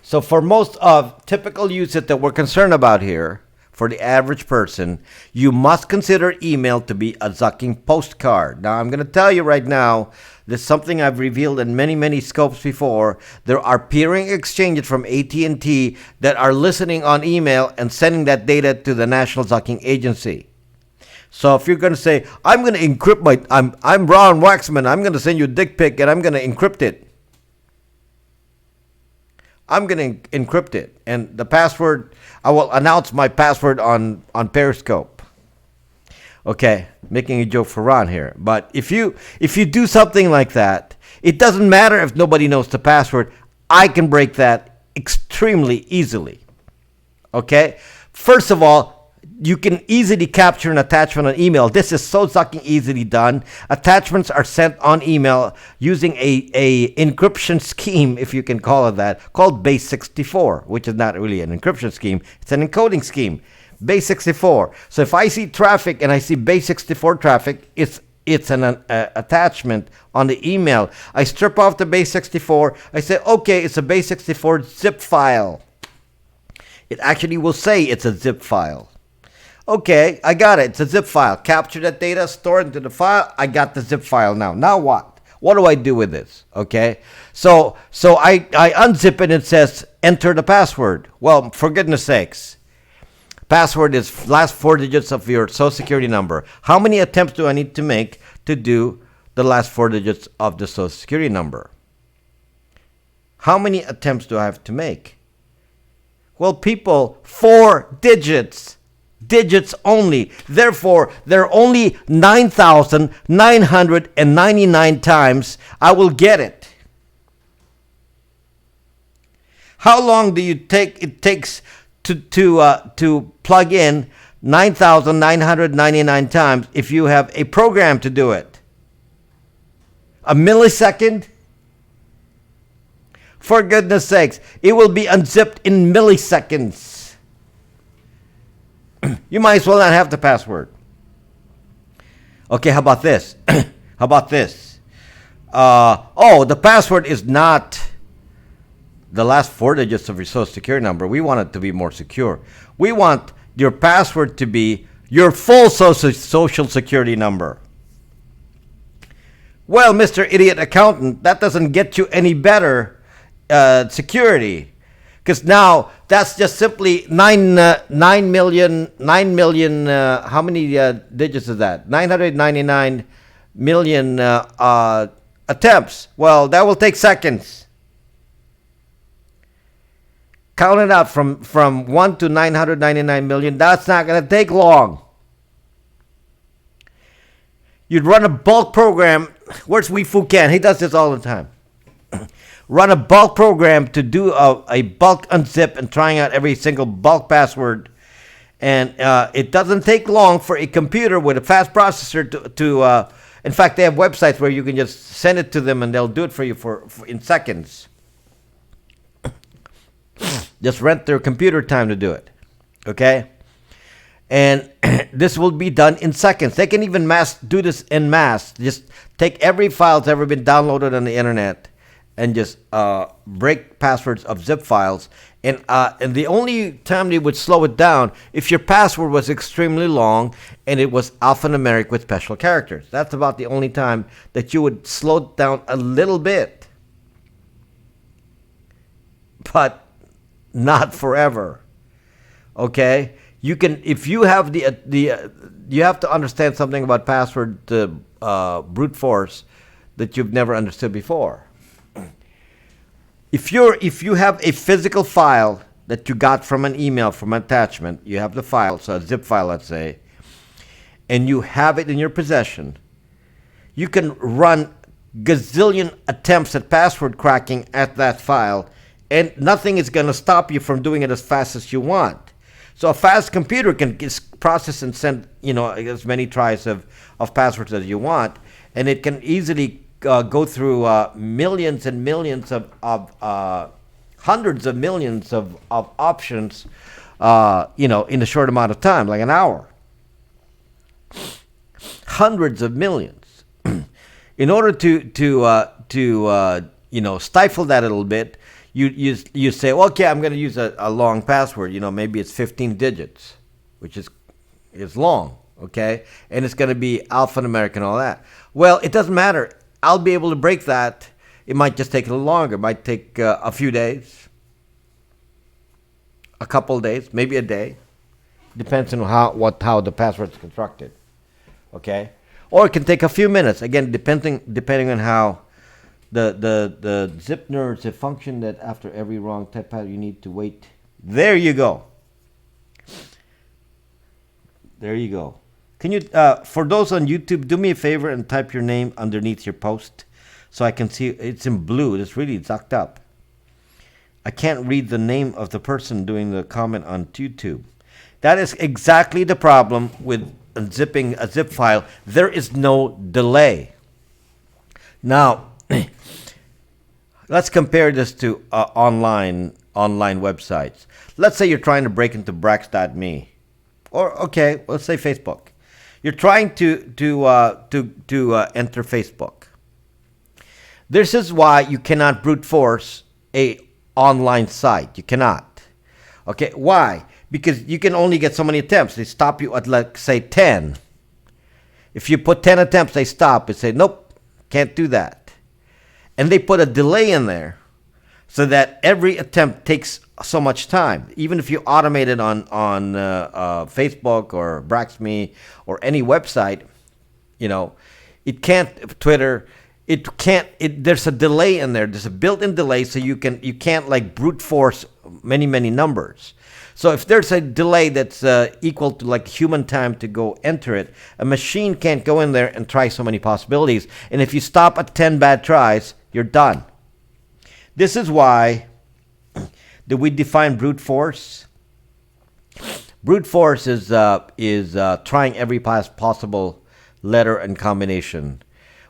So for most of typical usage that we're concerned about here, for the average person, you must consider email to be a zucking postcard. Now, I'm going to tell you right now, this is something I've revealed in many, many scopes before. There are peering exchanges from AT&T that are listening on email and sending that data to the National Zucking Agency. So if you're going to say, I'm going to encrypt I'm Ron Waxman, I'm going to send you a dick pic and I'm going to encrypt it. I'm going to encrypt it. And the password, I will announce my password on Periscope. Okay, making a joke for Ron here. But if you do something like that, it doesn't matter if nobody knows the password. I can break that extremely easily. Okay? First of all, you can easily capture an attachment on email. This is so fucking easily done. Attachments are sent on email using a encryption scheme, if you can call it that, called Base64, which is not really an encryption scheme. It's an encoding scheme. Base64. So if I see traffic and I see Base64 traffic, it's an attachment on the email. I strip off the Base64. I say, okay, it's a Base64 zip file. It actually will say it's a zip file. Okay, I got it. It's a zip file. Capture that data, store it into the file. I got the zip file now. Now what? What do I do with this? Okay, so I unzip it and it says enter the password. Well, for goodness sakes, password is last 4 digits of your Social Security number. How many attempts do I need to make to do the last 4 digits of the Social Security number? How many attempts do I have to make? Well, people, 4 digits. Digits only. Therefore, there are only 9,999 times I will get it. How long do it takes to plug in 9,999 times if you have a program to do it. A millisecond? For goodness sakes, it will be unzipped in milliseconds. You might as well not have the password. Okay, how about this? How about this? The password is not the last 4 digits of your social security number. We want it to be more secure. We want your password to be your full social security number. Well, Mr. Idiot Accountant, that doesn't get you any better security, because now that's just simply 9 million. How many digits is that? 999 million attempts. Well, that will take seconds. Count it out from 1 to 999 million. That's not going to take long. You'd run a bulk program. Where's Wee Fu Ken? He does this all the time. Run a bulk program to do a bulk unzip and trying out every single bulk password. And it doesn't take long for a computer with a fast processor to in fact, they have websites where you can just send it to them and they'll do it for you for in seconds. Just rent their computer time to do it. Okay? And this will be done in seconds. They can even do this en masse. Just take every file that's ever been downloaded on the internet and just break passwords of zip files. And the only time they would slow it down if your password was extremely long and it was alphanumeric with special characters. That's about the only time that you would slow it down a little bit. But not forever. Okay? You can, if you have you have to understand something about password brute force that you've never understood before. If you have a physical file that you got from an email, from an attachment, you have the file, so a zip file, let's say, and you have it in your possession, you can run gazillion attempts at password cracking at that file, and nothing is going to stop you from doing it as fast as you want. So a fast computer can process and send, as many tries of passwords as you want, and it can easily go through millions and millions of hundreds of millions of options, in a short amount of time, like an hour. Hundreds of millions. In order to stifle that a little bit, you say, okay, I'm going to use a long password. Maybe it's 15 digits, which is long, okay? And it's going to be alphanumeric and all that. Well, it doesn't matter. I'll be able to break that. It might just take a little longer. It might take a few days, a couple of days, maybe a day. Depends on how the password is constructed, okay? Or it can take a few minutes. Again, depending on how the zip nerds have functioned, that after every wrong type pattern you need to wait. There you go. There you go. Can you, for those on YouTube, do me a favor and type your name underneath your post so I can see. It's in blue. It's really zucked up. I can't read the name of the person doing the comment on YouTube. That is exactly the problem with unzipping a zip file. There is no delay. Now, let's compare this to online websites. Let's say you're trying to break into Brax.me, or okay, let's say Facebook. You're trying to enter Facebook. This is why you cannot brute force a online site. You cannot. Okay, why? Because you can only get so many attempts. They stop you at, like, say 10. If you put 10 attempts, they stop and say, nope, can't do that. And they put a delay in there so that every attempt takes so much time. Even if you automate it on Facebook or Brax.me or any website, it can't, Twitter, it can't, there's a delay in there. There's a built-in delay, so you can't like brute force many numbers. So if there's a delay that's equal to like human time to go enter it, a machine can't go in there and try so many possibilities. And if you stop at 10 bad tries, you're done. This is why that we define brute force. Brute force is trying every possible letter and combination.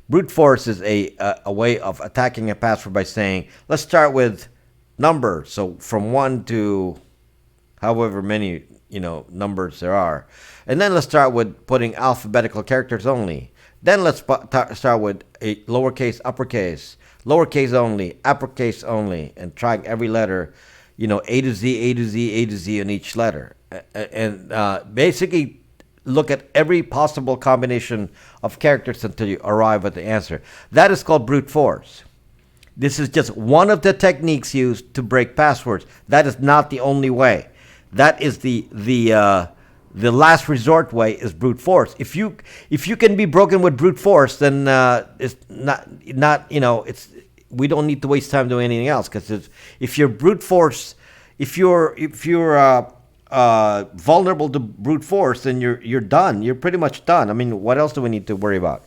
Brute force is a way of attacking a password by saying, let's start with number, so from 1 to however many numbers there are, and then let's start with putting alphabetical characters only. Then let's start with a lowercase, uppercase, lowercase only, uppercase only, and trying every letter, A to Z, A to Z, A to Z on each letter, and basically look at every possible combination of characters until you arrive at the answer. That is called brute force. This is just one of the techniques used to break passwords. That is not the only way. That is the last resort way is brute force. If you can be broken with brute force, then it's not it's we don't need to waste time doing anything else, because if you're brute force, if you're vulnerable to brute force, then you're done. You're pretty much done. I mean, what else do we need to worry about?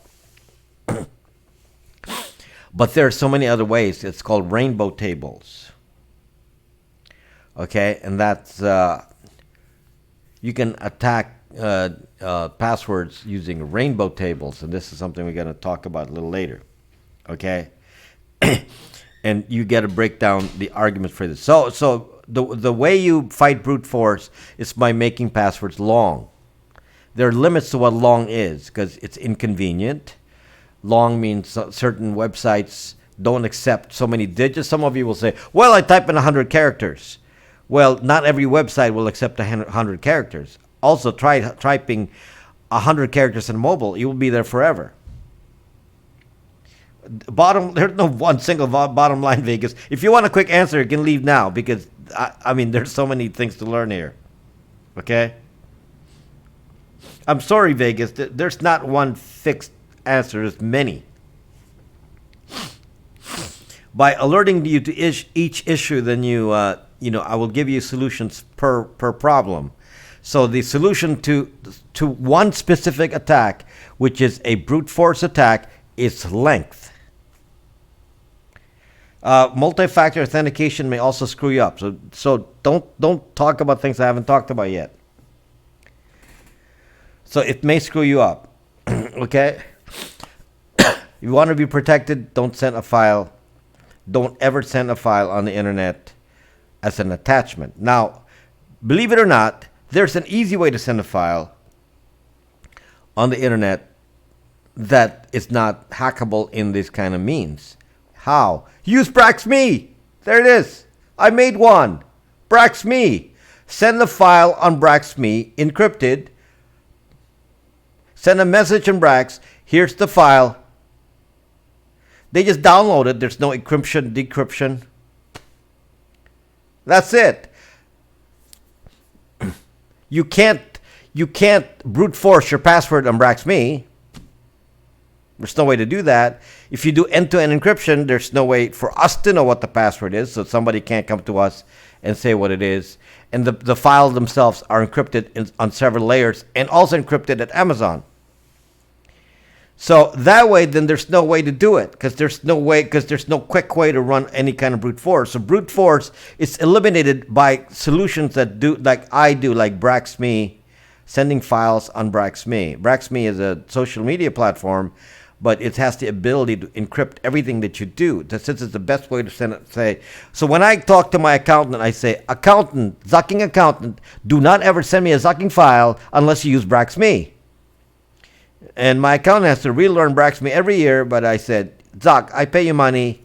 But there are so many other ways. It's called rainbow tables. Okay, and that's you can attack passwords using rainbow tables, and this is something we're going to talk about a little later. Okay, and you got to break down the argument for this. So the way you fight brute force is by making passwords long. There are limits to what long is because it's inconvenient. Long means certain websites don't accept so many digits. Some of you will say, well, I type in 100 characters. Well, not every website will accept 100 characters. Also, try typing 100 characters in mobile. You will be there forever. There's no one single bottom line, Vegas. If you want a quick answer, you can leave now, because, I mean, there's so many things to learn here. Okay? I'm sorry, Vegas. There's not one fixed answer. There's many. By alerting you to each issue, then I will give you solutions per problem. So the solution to one specific attack, which is a brute force attack, is length. Multi-factor authentication may also screw you up. So don't talk about things I haven't talked about yet. So it may screw you up. Okay? If you want to be protected, don't send a file. Don't ever send a file on the internet as an attachment. Now, believe it or not, there's an easy way to send a file on the internet that is not hackable in this kind of means. How? Use BraxMe. There it is. I made one. BraxMe. Send the file on BraxMe, encrypted. Send a message in Brax. Here's the file. They just download it. There's no encryption, decryption. That's it. You can't brute force your password on BraxMe. There's no way to do that. If you do end-to-end encryption, there's no way for us to know what the password is, so somebody can't come to us and say what it is. And the files themselves are encrypted on several layers, and also encrypted at Amazon. So that way, then there's no way to do it, because there's no quick way to run any kind of brute force. So brute force is eliminated by solutions that do like BraxMe, sending files on BraxMe. BraxMe is a social media platform, but it has the ability to encrypt everything that you do. Since it's the best way to send it, so when I talk to my accountant, I say, accountant, Zucking accountant, do not ever send me a Zucking file unless you use BraxMe. And my accountant has to relearn BraxMe every year, but I said, Zuck, I pay you money.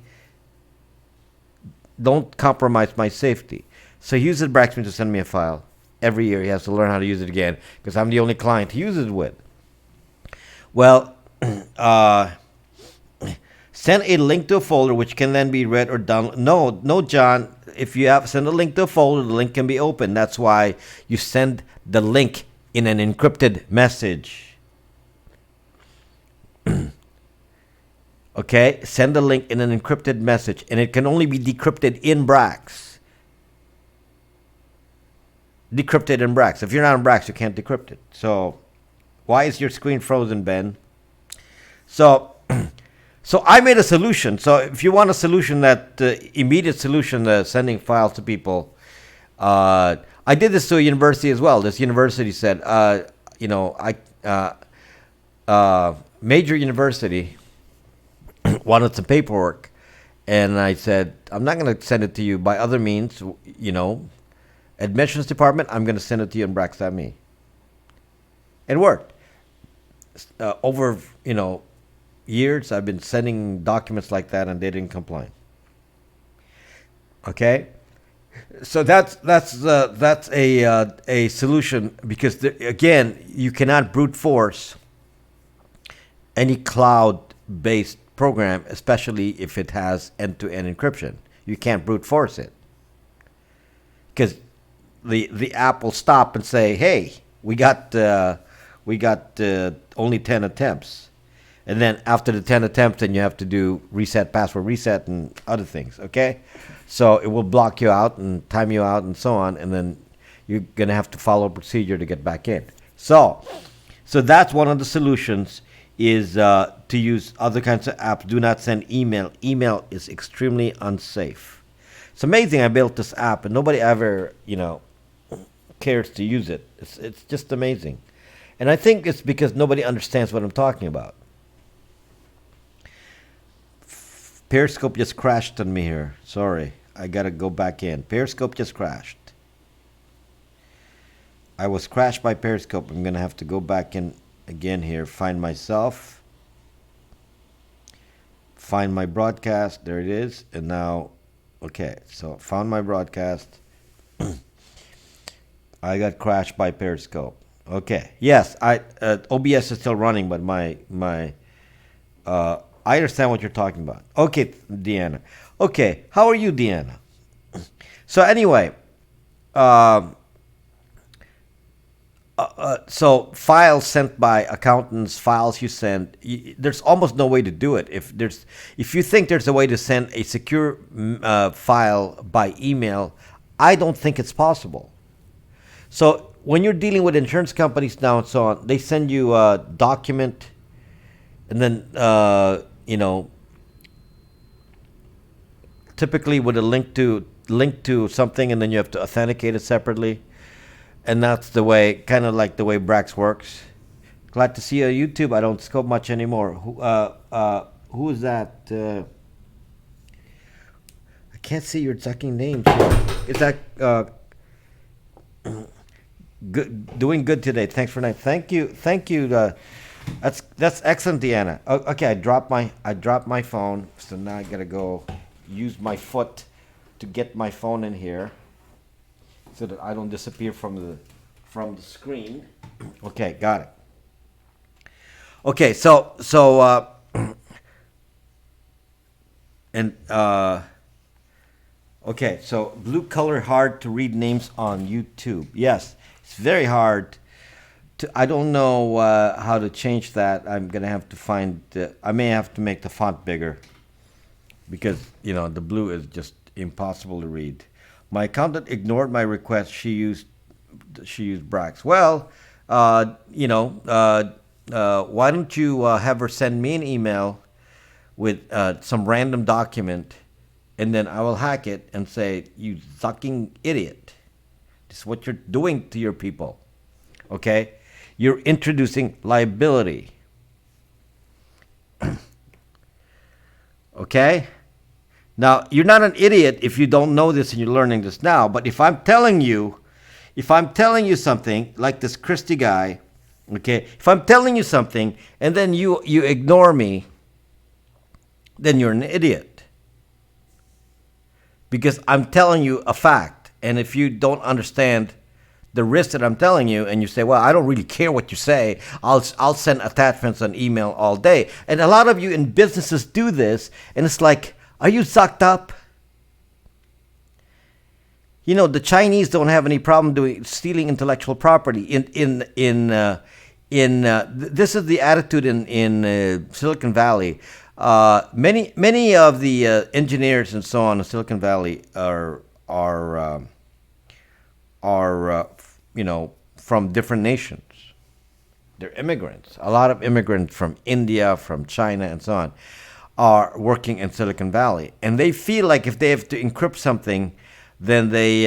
Don't compromise my safety. So he uses BraxMe to send me a file. Every year he has to learn how to use it again, because I'm the only client he uses it with. Well, send a link to a folder which can then be read or downloaded. No, John. If you send a link to a folder, the link can be opened. That's why you send the link in an encrypted message. Okay, send the link in an encrypted message, and it can only be decrypted in Brax. Decrypted in Brax. If you're not in Brax, you can't decrypt it. So, why is your screen frozen, Ben? So I made a solution. So if you want a solution, that immediate solution, sending files to people, I did this to a university as well. This university said, you know, major university wanted some paperwork, and I said, I'm not going to send it to you by other means. You know, admissions department, I'm going to send it to you in Brax.me. It worked. Over, you know, years, I've been sending documents like that, and they didn't complain. Okay, so that's a solution, because again, you cannot brute force any cloud-based program, especially if it has end-to-end encryption. You can't brute force it, because the app will stop and say, "Hey, we got only 10 attempts," and then after the 10 attempts, then you have to do reset password reset and other things. Okay, so it will block you out and time you out and so on, and then you're gonna have to follow a procedure to get back in. So that's one of the solutions, is to use other kinds of apps. Do not send email. Email is extremely unsafe. It's amazing I built this app and nobody ever, you know, cares to use it. It's just amazing. And I think it's because nobody understands what I'm talking about. Periscope just crashed on me here. Sorry. I got to go back in. Periscope just crashed. I was crashed by Periscope. I'm going to have to go back in again here. Find myself. Find my broadcast. There it is. And now, okay. So found my broadcast. I got crashed by Periscope. Okay. Yes, OBS is still running, but my I understand what you're talking about. Okay, Deanna. Okay, how are you, Deanna? So anyway, so files sent by accountants, files you send, there's almost no way to do it. If you think there's a way to send a secure file by email, I don't think it's possible. So when you're dealing with insurance companies now and so on, they send you a document, and then you know, typically with a link to something, and then you have to authenticate it separately. And that's the way, kind of like the way Brax works. Glad to see you on YouTube. I don't scope much anymore. Who is that? I can't see your sucking name. Is that good? Doing good today. Thanks for night. Thank you. That's excellent, Deanna. Okay, I dropped my phone, so now I gotta go use my foot to get my phone in here, so that I don't disappear from the screen. Okay, got it. Okay, so okay, so blue color, hard to read names on YouTube. Yes, it's very hard. I don't know how to change that. I'm gonna have to find. I may have to make the font bigger, because you know the blue is just impossible to read. My accountant ignored my request. She used Brax. Well, you know, why don't you have her send me an email with some random document, and then I will hack it and say, "You fucking idiot! This is what you're doing to your people." Okay. You're introducing liability. Okay? Now, you're not an idiot if you don't know this and you're learning this now, but if I'm telling you something like this Christie guy, okay? If I'm telling you something and then you ignore me, then you're an idiot. Because I'm telling you a fact, and if you don't understand the risk that I'm telling you, and you say, well, I don't really care what you say, I'll send attachments on email all day. And a lot of you in businesses do this, and it's like, are you sucked up? You know, the Chinese don't have any problem stealing intellectual property. This is the attitude in Silicon Valley. Many of the engineers and so on in Silicon Valley are you know, from different nations. They're immigrants. A lot of immigrants from India, from China, and so on are working in Silicon Valley. And they feel like if they have to encrypt something, then they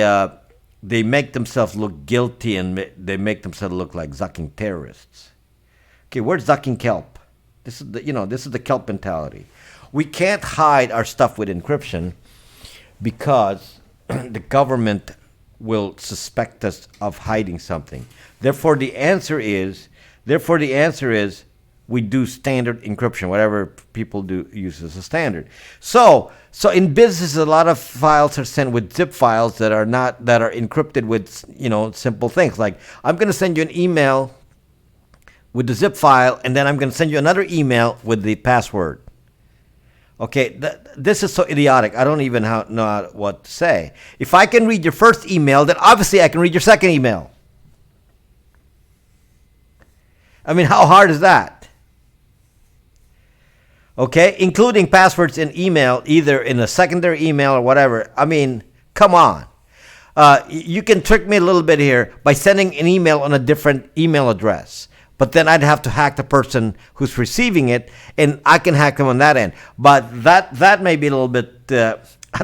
they make themselves look guilty, and they make themselves look like zucking terrorists. Okay, we're zucking kelp. This is the kelp mentality. We can't hide our stuff with encryption because the government will suspect us of hiding something. Therefore, the answer is we do standard encryption, whatever people do use as a standard. So in business, a lot of files are sent with zip files that are encrypted with simple things like, I'm going to send you an email with the zip file, and then I'm going to send you another email with the password. Okay, this is so idiotic. I don't even know what to say. If I can read your first email, then obviously I can read your second email. I mean, how hard is that? Okay, including passwords in email, either in a secondary email or whatever. I mean, come on. You can trick me a little bit here by sending an email on a different email address. But then I'd have to hack the person who's receiving it, and I can hack them on that end. But that may be a little bit, a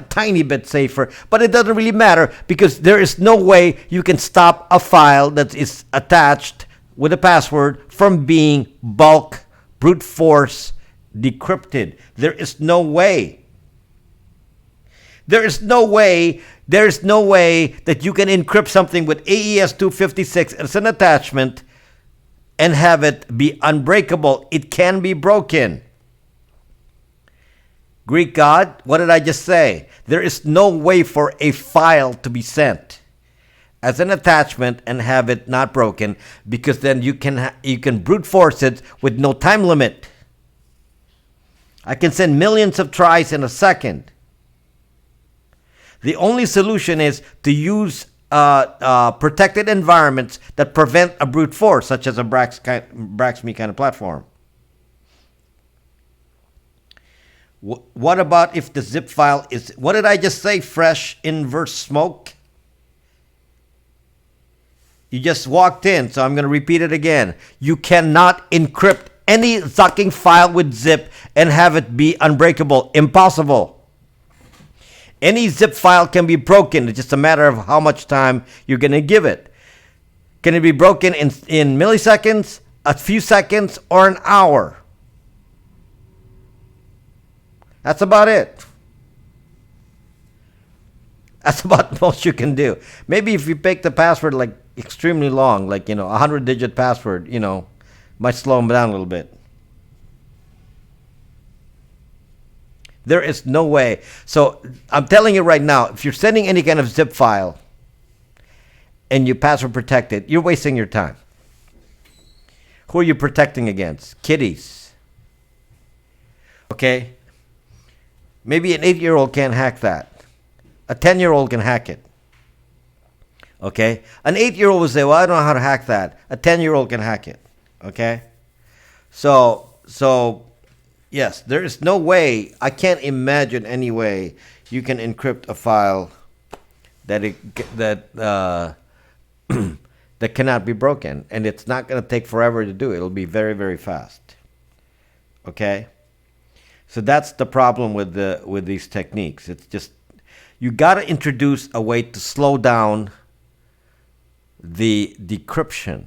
tiny bit safer. But it doesn't really matter because there is no way you can stop a file that is attached with a password from being bulk, brute force, decrypted. There is no way. There is no way that you can encrypt something with AES 256 as an attachment and have it be unbreakable. It can be broken. Greek God, what did I just say? There is no way for a file to be sent as an attachment and have it not broken, because then you can brute force it with no time limit. I can send millions of tries in a second. The only solution is to use protected environments that prevent a brute force, such as a Braxme kind of platform. What about if the zip file is, what did I just say? Fresh inverse smoke? You just walked in, so I'm going to repeat it again. You cannot encrypt any zucking file with zip and have it be unbreakable. Impossible. Any zip file can be broken. It's just a matter of how much time you're going to give it. Can it be broken in milliseconds, a few seconds, or an hour? That's about it. That's about the most you can do. Maybe if you pick the password like extremely long, like, 100-digit password, might slow them down a little bit. There is no way. So I'm telling you right now, if you're sending any kind of zip file and you password protect it, you're wasting your time. Who are you protecting against? Kiddies. Okay? Maybe an 8-year-old can't hack that. A 10-year-old can hack it. Okay? An 8-year-old will say, well, I don't know how to hack that. A 10-year-old can hack it. Okay? So yes, there is no way, I can't imagine any way you can encrypt a file that cannot be broken, and it's not going to take forever to do it. It'll be very, very fast. Okay? So that's the problem with these techniques. It's just, you got to introduce a way to slow down the decryption.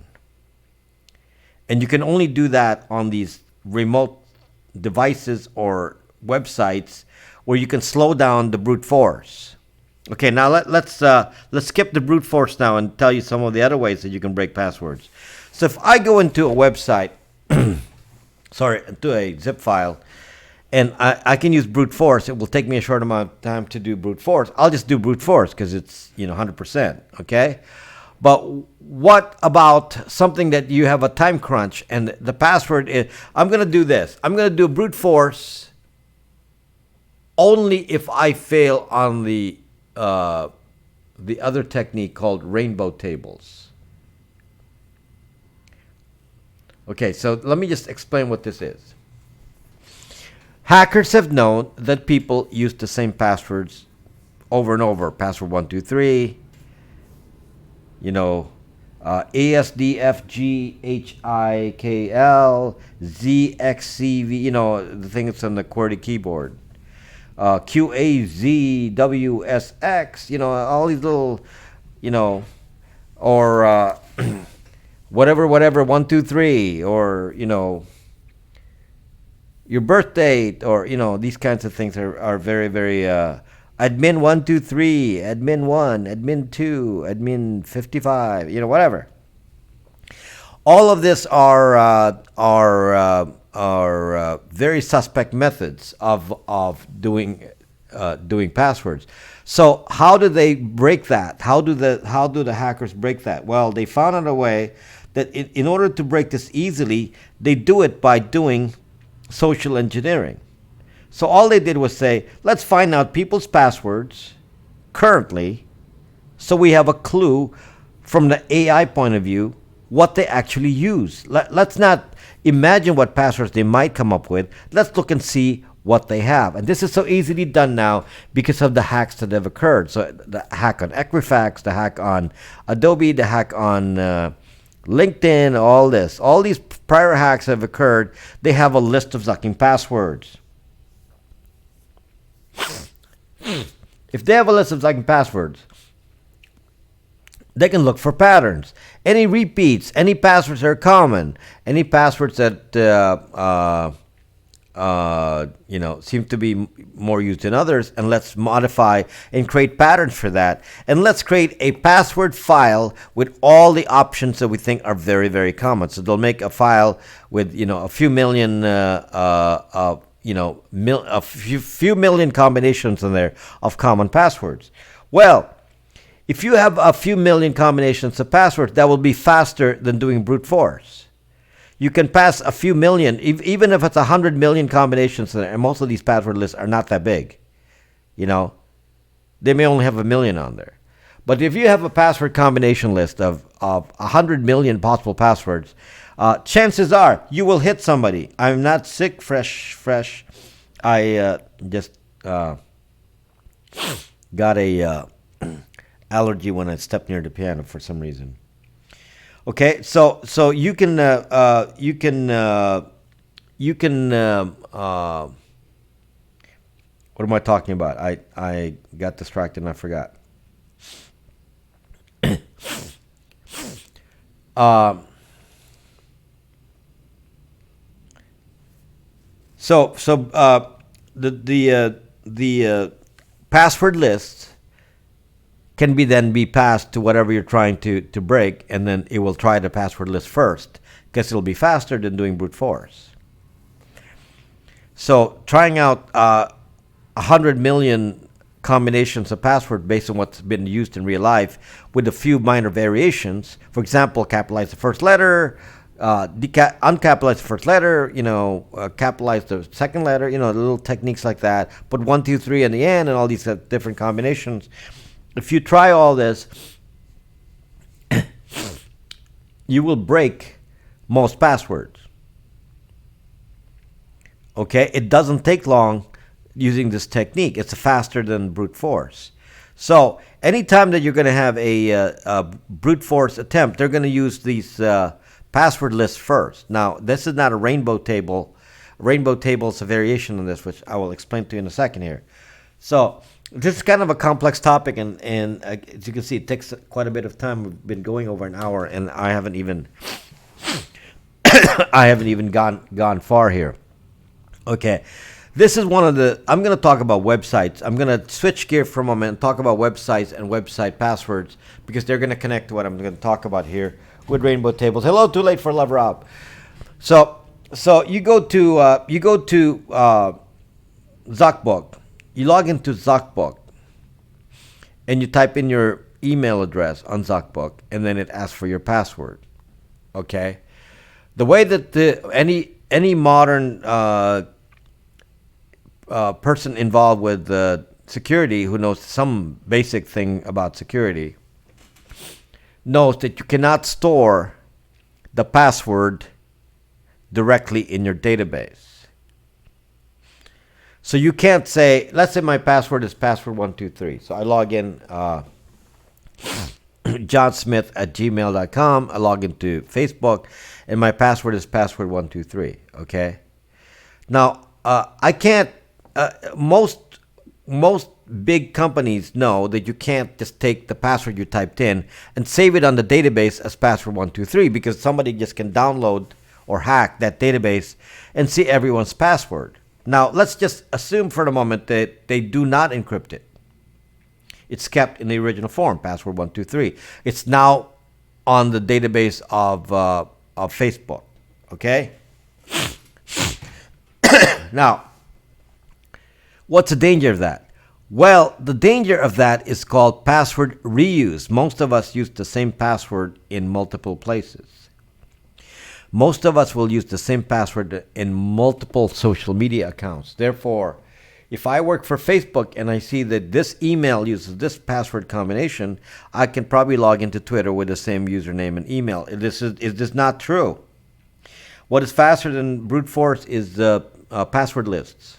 And you can only do that on these remote devices or websites where you can slow down the brute force. Okay, now let's skip the brute force now and tell you some of the other ways that you can break passwords. So if I go into a website, into a zip file, and I can use brute force, it will take me a short amount of time to do brute force. I'll just do brute force because it's 100%. Okay, but what about something that you have a time crunch and the password is, I'm going to do this. I'm going to do brute force only if I fail on the other technique called rainbow tables. Okay, so let me just explain what this is. Hackers have known that people use the same passwords over and over. Password 123, ASDFGHIKL, ZXCV, the thing that's on the QWERTY keyboard. QAZWSX, all these little, you know, or whatever 123, or your birth date, or these kinds of things are very, very admin 123, admin 1, admin 2, admin 55, whatever. All of this are very suspect methods of doing passwords. So how do they break that? How do the hackers break that? Well, they found out a way that in order to break this easily, they do it by doing social engineering. So all they did was say, let's find out people's passwords currently, so we have a clue from the AI point of view what they actually use. Let's not imagine what passwords they might come up with. Let's look and see what they have. And this is so easily done now because of the hacks that have occurred. So the hack on Equifax, the hack on Adobe, the hack on LinkedIn, all these prior hacks have occurred. They have a list of Zucking passwords. If they have a list of Zucking passwords, they can look for patterns. Any repeats, any passwords that are common, any passwords that seem to be more used than others, and let's modify and create patterns for that. And let's create a password file with all the options that we think are very, very common. So they'll make a file with a few million, a few million combinations in there of common passwords. Well, if you have a few million combinations of passwords, that will be faster than doing brute force. You can pass a few million, even if it's 100 million combinations, and most of these password lists are not that big. They may only have 1 million on there. But if you have a password combination list of 100 million possible passwords, chances are you will hit somebody. I'm not sick, fresh. I just got a allergy when I stepped near the piano for some reason. Okay, so you can what am I talking about? I got distracted and I forgot. The password list can then be passed to whatever you're trying to break, and then it will try the password list first, because it'll be faster than doing brute force. So trying out 100 million combinations of password based on what's been used in real life with a few minor variations. For example, capitalize the first letter, uncapitalize the first letter, capitalize the second letter, little techniques like that. Put 1, 2, 3 in the end, and all these different combinations. If you try all this, you will break most passwords. Okay? It doesn't take long using this technique. It's faster than brute force. So anytime that you're going to have a brute force attempt, they're going to use these password lists first. Now, this is not a rainbow table. Rainbow table is a variation on this, which I will explain to you in a second here. So this is kind of a complex topic, and as you can see, it takes quite a bit of time. We've been going over an hour, and I haven't even gone far here. Okay, this is one of the. I'm going to talk about websites. I'm going to switch gear for a moment and talk about websites and website passwords, because they're going to connect to what I'm going to talk about here with rainbow tables. Hello, too late for love, Rob. So you go to ZuckBook. You log into ZuckBook, and you type in your email address on ZuckBook, and then it asks for your password. Okay, the way that any modern person involved with security who knows some basic thing about security knows that you cannot store the password directly in your database. So you can't say, let's say my password is password123. So I log in johnsmith@gmail.com. I log into Facebook, and my password is password123. Okay. Now I can't. Most big companies know that you can't just take the password you typed in and save it on the database as password 123, because somebody just can download or hack that database and see everyone's password. Now, let's just assume for the moment that they do not encrypt it. It's kept in the original form, password 123. It's now on the database of Facebook. Okay? Now, what's the danger of that? Well, the danger of that is called password reuse. Most of us use the same password in multiple places. Most of us will use the same password in multiple social media accounts. Therefore, if I work for Facebook and I see that this email uses this password combination, I can probably log into Twitter with the same username and email. Is this not true? What is faster than brute force is the password lists.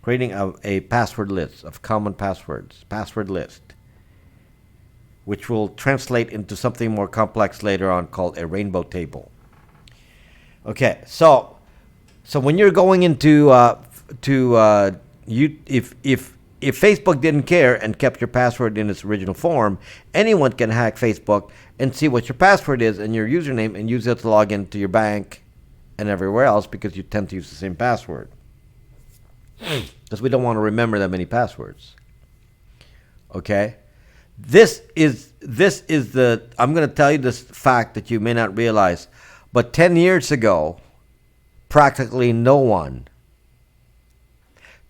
Creating a password list of common passwords, password list, which will translate into something more complex later on called a rainbow table. Okay, so when you're going into if Facebook didn't care and kept your password in its original form, anyone can hack Facebook and see what your password is and your username and use it to log into your bank and everywhere else, because you tend to use the same password. Because we don't want to remember that many passwords. Okay? This is the, I'm going to tell you this fact that you may not realize, but 10 years ago, practically no one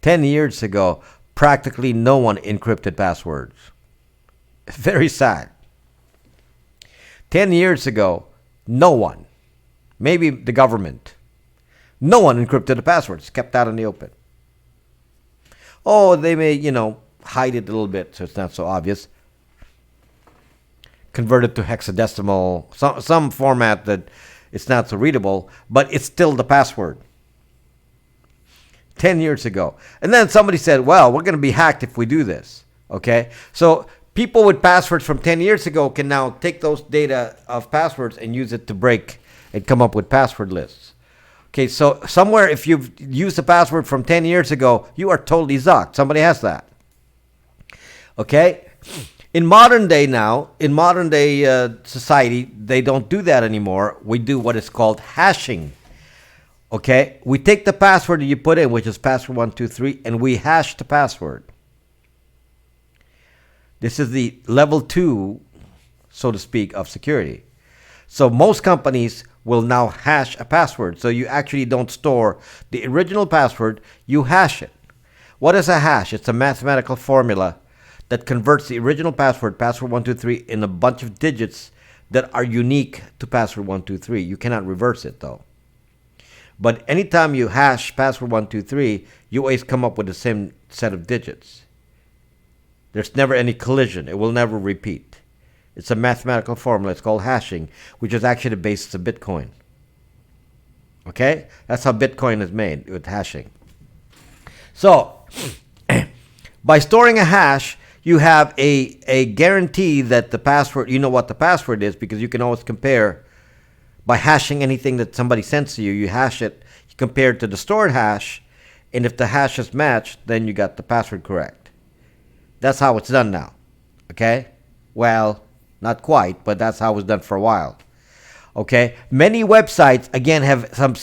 10 years ago, practically no one encrypted passwords. Very sad. 10 years ago, no one, maybe the government, no one encrypted the passwords, kept out in the open. Oh, they may, hide it a little bit so it's not so obvious. Convert it to hexadecimal, some format that it's not so readable, but it's still the password. 10 years ago. And then somebody said, well, we're going to be hacked if we do this. Okay? So people with passwords from 10 years ago can now take those data of passwords and use it to break and come up with password lists. Okay, so somewhere if you've used a password from 10 years ago, you are totally Zuck. Somebody has that. Okay? In modern day society, they don't do that anymore. We do what is called hashing. Okay? We take the password that you put in, which is password 123, and we hash the password. This is the level 2, so to speak, of security. So most companies will now hash a password. So you actually don't store the original password, you hash it. What is a hash? It's a mathematical formula that converts the original password, password 123, in a bunch of digits that are unique to password 123. You cannot reverse it though. But anytime you hash password 123, you always come up with the same set of digits. There's never any collision. It will never repeat. It's a mathematical formula. It's called hashing, which is actually the basis of Bitcoin. Okay? That's how Bitcoin is made, with hashing. So, by storing a hash, you have a guarantee that the password, you know what the password is, because you can always compare. By hashing anything that somebody sends to you, you hash it, you compare it to the stored hash, and if the hash is matched, then you got the password correct. That's how it's done now. Okay? Well, not quite, but that's how it was done for a while. Okay? Many websites, again, have some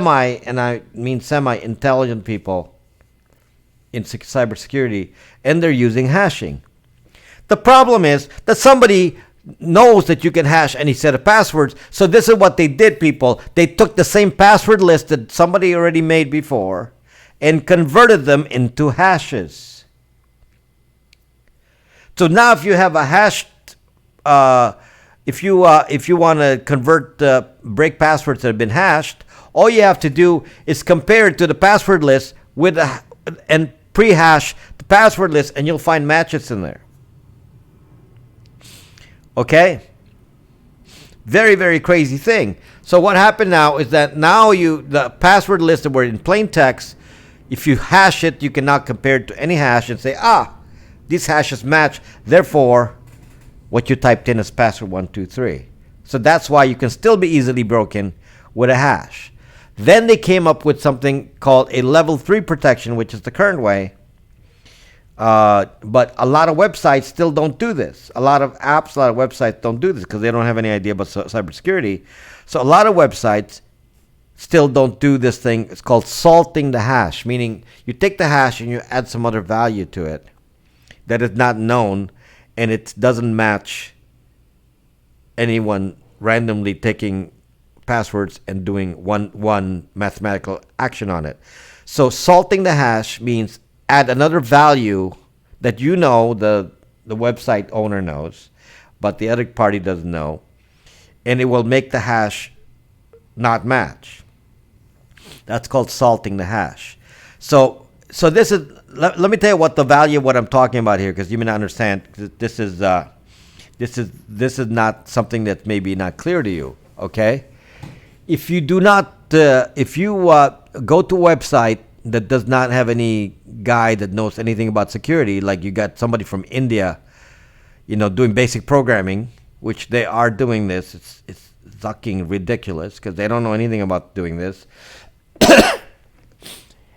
and I mean semi-intelligent people in cybersecurity, and they're using hashing. The problem is that somebody knows that you can hash any set of passwords, so this is what they did, people. They took the same password list that somebody already made before and converted them into hashes. So now if you have a hashed, if you want to convert break passwords that have been hashed, all you have to do is compare it to the password list and pre-hash the password list, and you'll find matches in there. Okay? Very, very crazy thing. So what happened now is that now the password list that were in plain text, if you hash it, you can now compare it to any hash and say, these hashes match, therefore, what you typed in is password 123. So that's why you can still be easily broken with a hash. Then they came up with something called a level 3 protection, which is the current way. But a lot of websites still don't do this. A lot of apps, a lot of websites don't do this because they don't have any idea about cybersecurity. So a lot of websites still don't do this thing. It's called salting the hash, meaning you take the hash and you add some other value to it that is not known, and it doesn't match anyone randomly taking passwords and doing one mathematical action on it. So salting the hash means add another value that you know the website owner knows, but the other party doesn't know, and it will make the hash not match. That's called salting the hash. So this is, let me tell you what the value of what I'm talking about here, because you may not understand. This is not something that's maybe not clear to you. Okay, if you do not, if you go to a website that does not have any guy that knows anything about security, like you got somebody from India, doing basic programming, which they are doing this. It's fucking ridiculous because they don't know anything about doing this.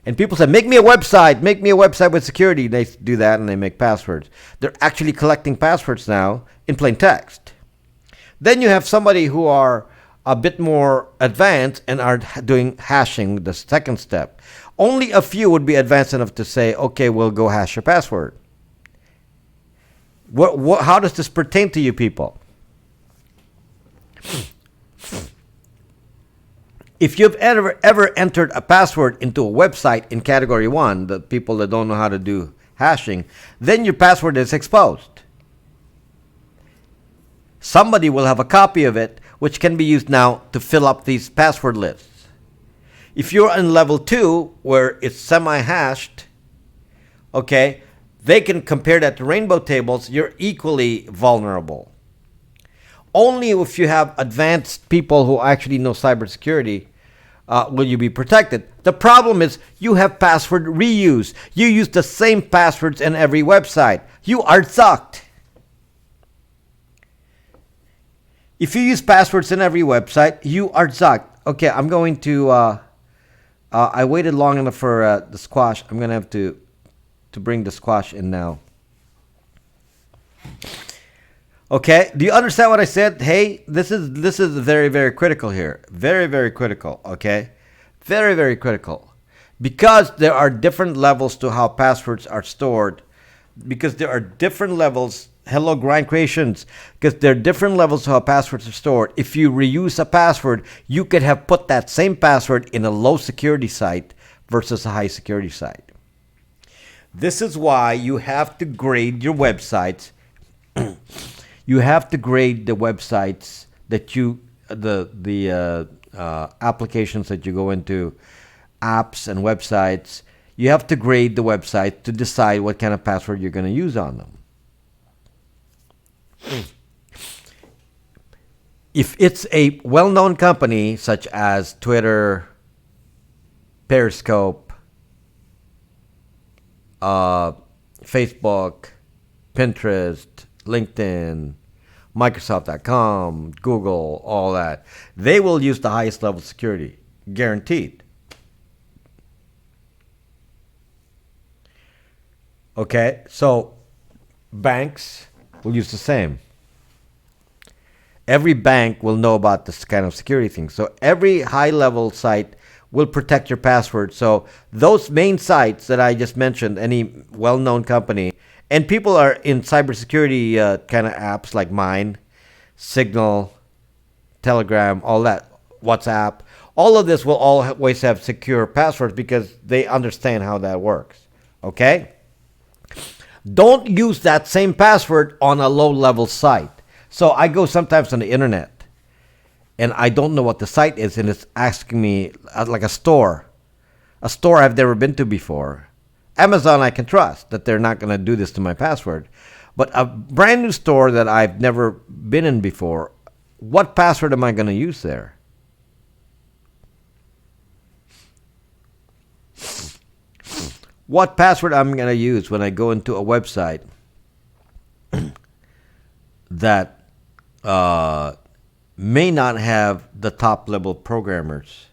And people say, make me a website with security. They do that and they make passwords. They're actually collecting passwords now in plain text. Then you have somebody who are a bit more advanced and are doing hashing, the second step. Only a few would be advanced enough to say, okay, we'll go hash your password. How does this pertain to you people? If you've ever entered a password into a website in category 1, the people that don't know how to do hashing, then your password is exposed. Somebody will have a copy of it, which can be used now to fill up these password lists. If you're in level 2, where it's semi-hashed, okay, they can compare that to rainbow tables. You're equally vulnerable. Only if you have advanced people who actually know cybersecurity will you be protected. The problem is you have password reuse. You use the same passwords in every website. You are sucked. If you use passwords in every website, you are zucked. Okay, I'm going to... I waited long enough for the squash. I'm going to have to bring the squash in now. Okay, do you understand what I said? Hey, this is very, very critical here. Very, very critical, okay? Very, very critical. Because there are different levels to how passwords are stored. Because there are different levels. Hello, Grind Creations. Because there are different levels to how passwords are stored. If you reuse a password, you could have put that same password in a low security site versus a high security site. This is why you have to grade your websites. You have to grade the websites that the applications that you go into, apps and websites. You have to grade the website to decide what kind of password you're going to use on them. If it's a well-known company such as Twitter, Periscope, Facebook, Pinterest, LinkedIn, Microsoft.com, Google, all that, they will use the highest level of security, guaranteed. Okay, so banks will use the same. Every bank will know about this kind of security thing. So every high-level site will protect your password. So those main sites that I just mentioned, any well-known company, and people are in cybersecurity kind of apps like mine, Signal, Telegram, all that, WhatsApp. All of this will always have secure passwords because they understand how that works. Okay? Don't use that same password on a low-level site. So I go sometimes on the internet, and I don't know what the site is, and it's asking me, like a store I've never been to before. Amazon, I can trust that they're not going to do this to my password. But a brand new store that I've never been in before, what password am I going to use there? What password I'm going to use when I go into a website that may not have the top level programmers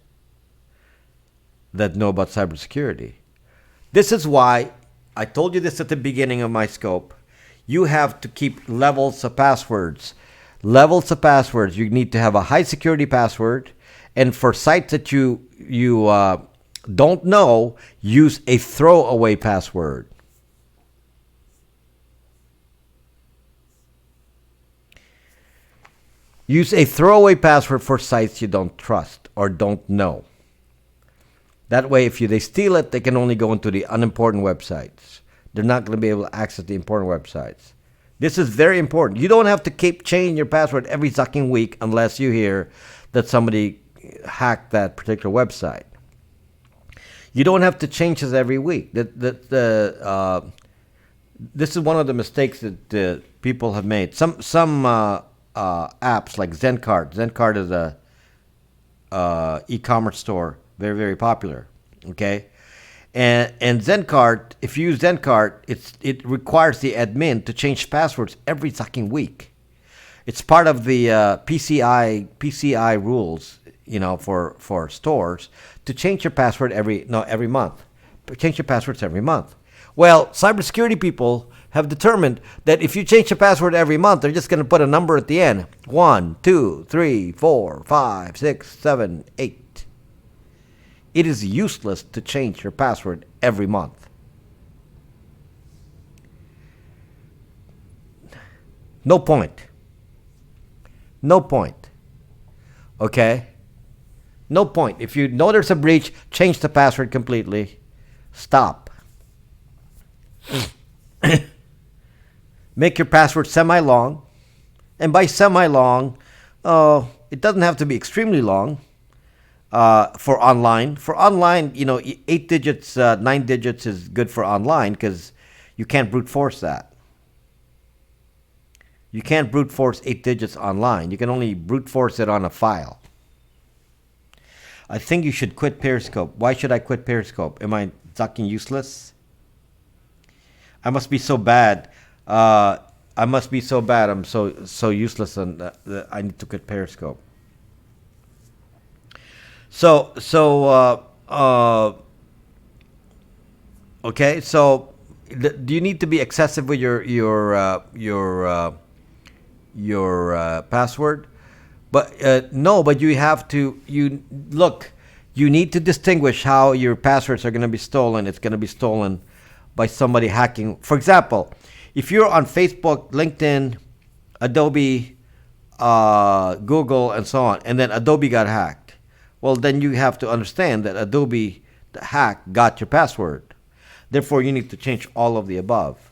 that know about cybersecurity. This is why I told you this at the beginning of my scope. You have to keep levels of passwords. Levels of passwords. You need to have a high security password, and for sites that you don't know, use a throwaway password. Use a throwaway password for sites you don't trust or don't know. That way, if they steal it, they can only go into the unimportant websites. They're not going to be able to access the important websites. This is very important. You don't have to keep changing your password every fucking week unless you hear that somebody hacked that particular website. You don't have to change this every week. This is one of the mistakes that people have made. Some apps like Zencard. Zencard is a e-commerce store, very, very popular. Okay, and Zencard, if you use Zencard, it requires the admin to change passwords every fucking week. It's part of the PCI rules, for stores to change your password every month. Change your passwords every month. Well, cybersecurity people have determined that if you change your password every month, they're just going to put a number at the end. 1, 2, 3, 4, 5, 6, 7, 8. It is useless to change your password every month. No point. No point. Okay? No point. If you know there's a breach, change the password completely. Stop. Make your password semi-long. And by semi-long, it doesn't have to be extremely long for online. For online, 8 digits, 9 digits is good for online because you can't brute force that. You can't brute force 8 digits online. You can only brute force it on a file. I think you should quit Periscope. Why should I quit Periscope? Am I fucking useless? I must be so bad. I must be so bad. I'm so useless, and I need to quit Periscope. Okay. So, do you need to be excessive with your password? But no. But you have to. You need to distinguish how your passwords are going to be stolen. It's going to be stolen by somebody hacking. For example, if you're on Facebook, LinkedIn, Adobe, Google, and so on, and then Adobe got hacked, well, then you have to understand that Adobe, the hack, got your password. Therefore, you need to change all of the above.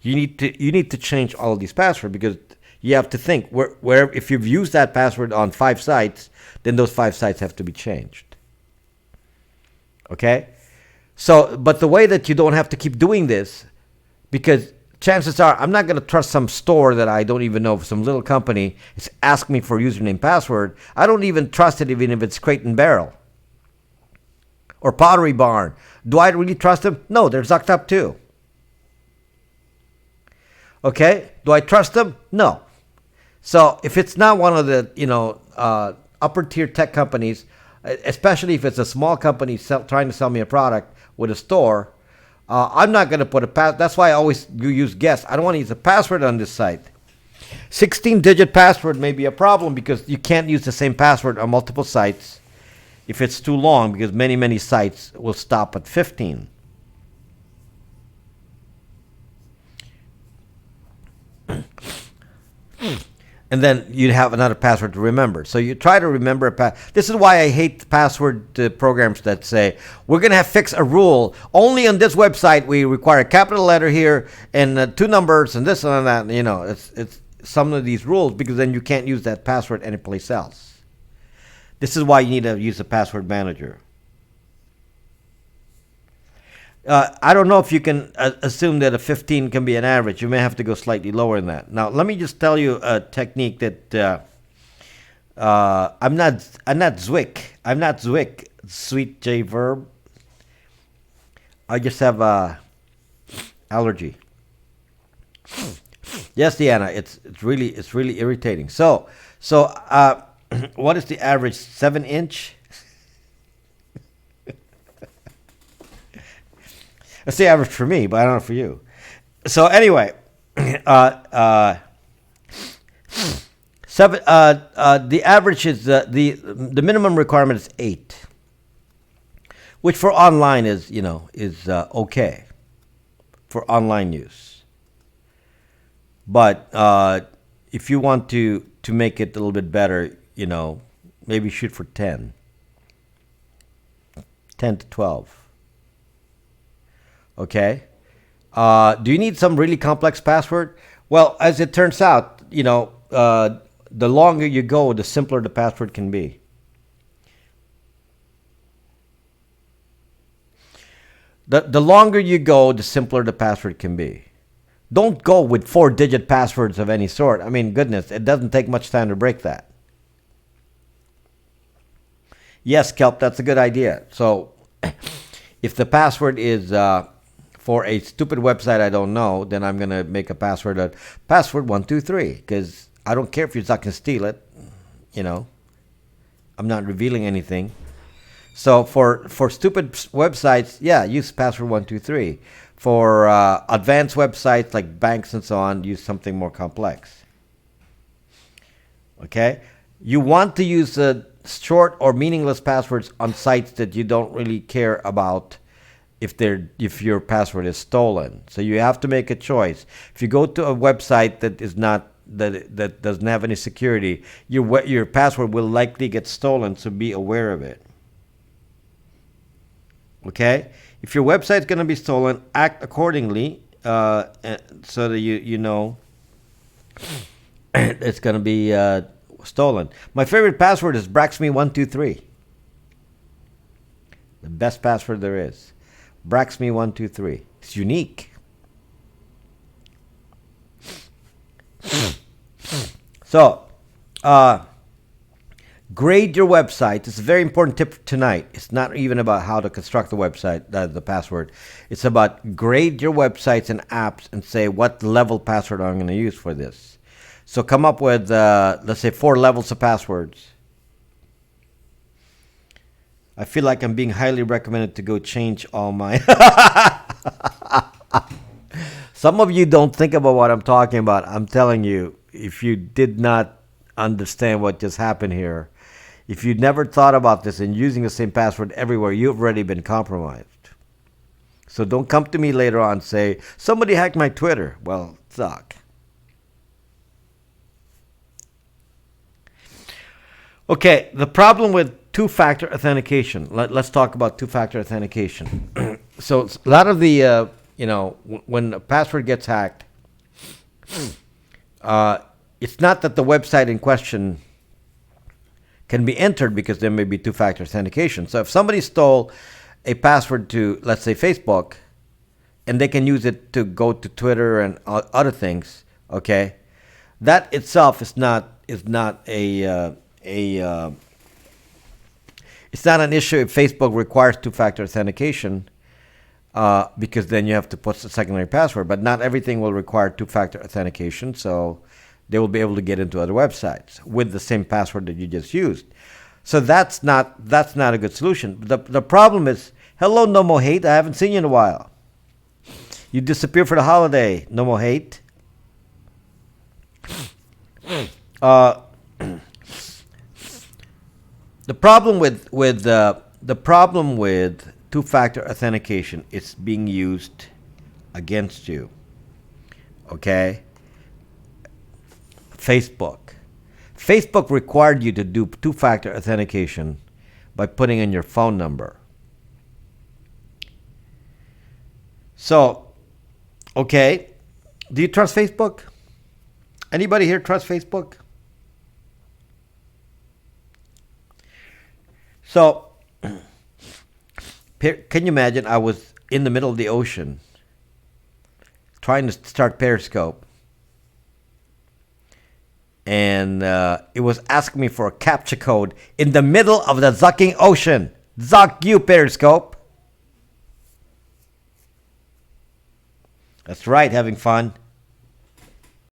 You need to change all of these passwords because you have to think where if you've used that password on 5 sites, then those 5 sites have to be changed. Okay? So, but the way that you don't have to keep doing this, because chances are I'm not going to trust some store that I don't even know, some little company is asking me for username password. I don't even trust it even if it's Crate and Barrel or Pottery Barn. Do I really trust them? No, they're zucked up too. Okay? Do I trust them? No. So if it's not one of the upper tier tech companies, especially if it's a small company trying to sell me a product with a store, I'm not going to put a that's why I always use guess. I don't want to use a password on this site. 16-digit password may be a problem because you can't use the same password on multiple sites if it's too long, because many sites will stop at 15. And then you'd have another password to remember. So you try to remember a This is why I hate password programs that say, we're going to fix a rule. Only on this website we require a capital letter here and 2 numbers and this and that. It's some of these rules because then you can't use that password anyplace else. This is why you need to use a password manager. I don't know if you can assume that a 15 can be an average. You may have to go slightly lower than that. Now, let me just tell you a technique that I'm not Zwick. I'm not Zwick. Sweet J verb. I just have allergy. Yes, Deanna, it's really irritating. So What is the average 7-inch? That's the average for me, but I don't know for you. So anyway, the average is the minimum requirement is 8, which for online is okay for online use. But if you want to make it a little bit better, maybe shoot for 10 to 12. Okay. Do you need some really complex password? Well, as it turns out, the longer you go, the simpler the password can be. The longer you go, the simpler the password can be. Don't go with 4-digit passwords of any sort. I mean, goodness, it doesn't take much time to break that. Yes, Kelp, that's a good idea. So if the password is for a stupid website I don't know, then I'm going to make a password 123, because I don't care if you Zuck and steal it. I'm not revealing anything. So for stupid websites, yeah, use password 123. For advanced websites like banks and so on, use something more complex. Okay? You want to use short or meaningless passwords on sites that you don't really care about if your password is stolen. So you have to make a choice. If you go to a website that is not that doesn't have any security, your password will likely get stolen, so be aware of it. Okay? If your website's going to be stolen, act accordingly, so that you know it's going to be stolen. My favorite password is Braxme123. The best password there is. Braxme123. It's unique. So, grade your website. It's a very important tip tonight. It's not even about how to construct the website, the password. It's about grade your websites and apps and say what level password I'm going to use for this. So come up with, let's say, 4 levels of passwords. I feel like I'm being highly recommended to go change all my... Some of you don't think about what I'm talking about. I'm telling you, if you did not understand what just happened here, if you never thought about this and using the same password everywhere, you've already been compromised. So don't come to me later on and say, somebody hacked my Twitter. Well, Zuck. Okay, the problem with two-factor authentication. Let's talk about two-factor authentication. So a lot of the, when a password gets hacked, it's not that the website in question can be entered, because there may be two-factor authentication. So if somebody stole a password to, let's say, Facebook, and they can use it to go to Twitter and other things, okay, that itself is not it's not an issue if Facebook requires two-factor authentication, because then you have to put the secondary password. But not everything will require two-factor authentication, so they will be able to get into other websites with the same password that you just used. So that's not a good solution. The problem is, hello, No More Hate. I haven't seen you in a while. You disappeared for the holiday, No More Hate. The problem with two-factor authentication is being used against you. Okay? Facebook required you to do two-factor authentication by putting in your phone number. So, okay, do you trust Facebook? Anybody here trust Facebook? So, can you imagine, I was in the middle of the ocean trying to start Periscope, and it was asking me for a CAPTCHA code in the middle of the Zucking Ocean. Zuck you, Periscope. That's right, having fun.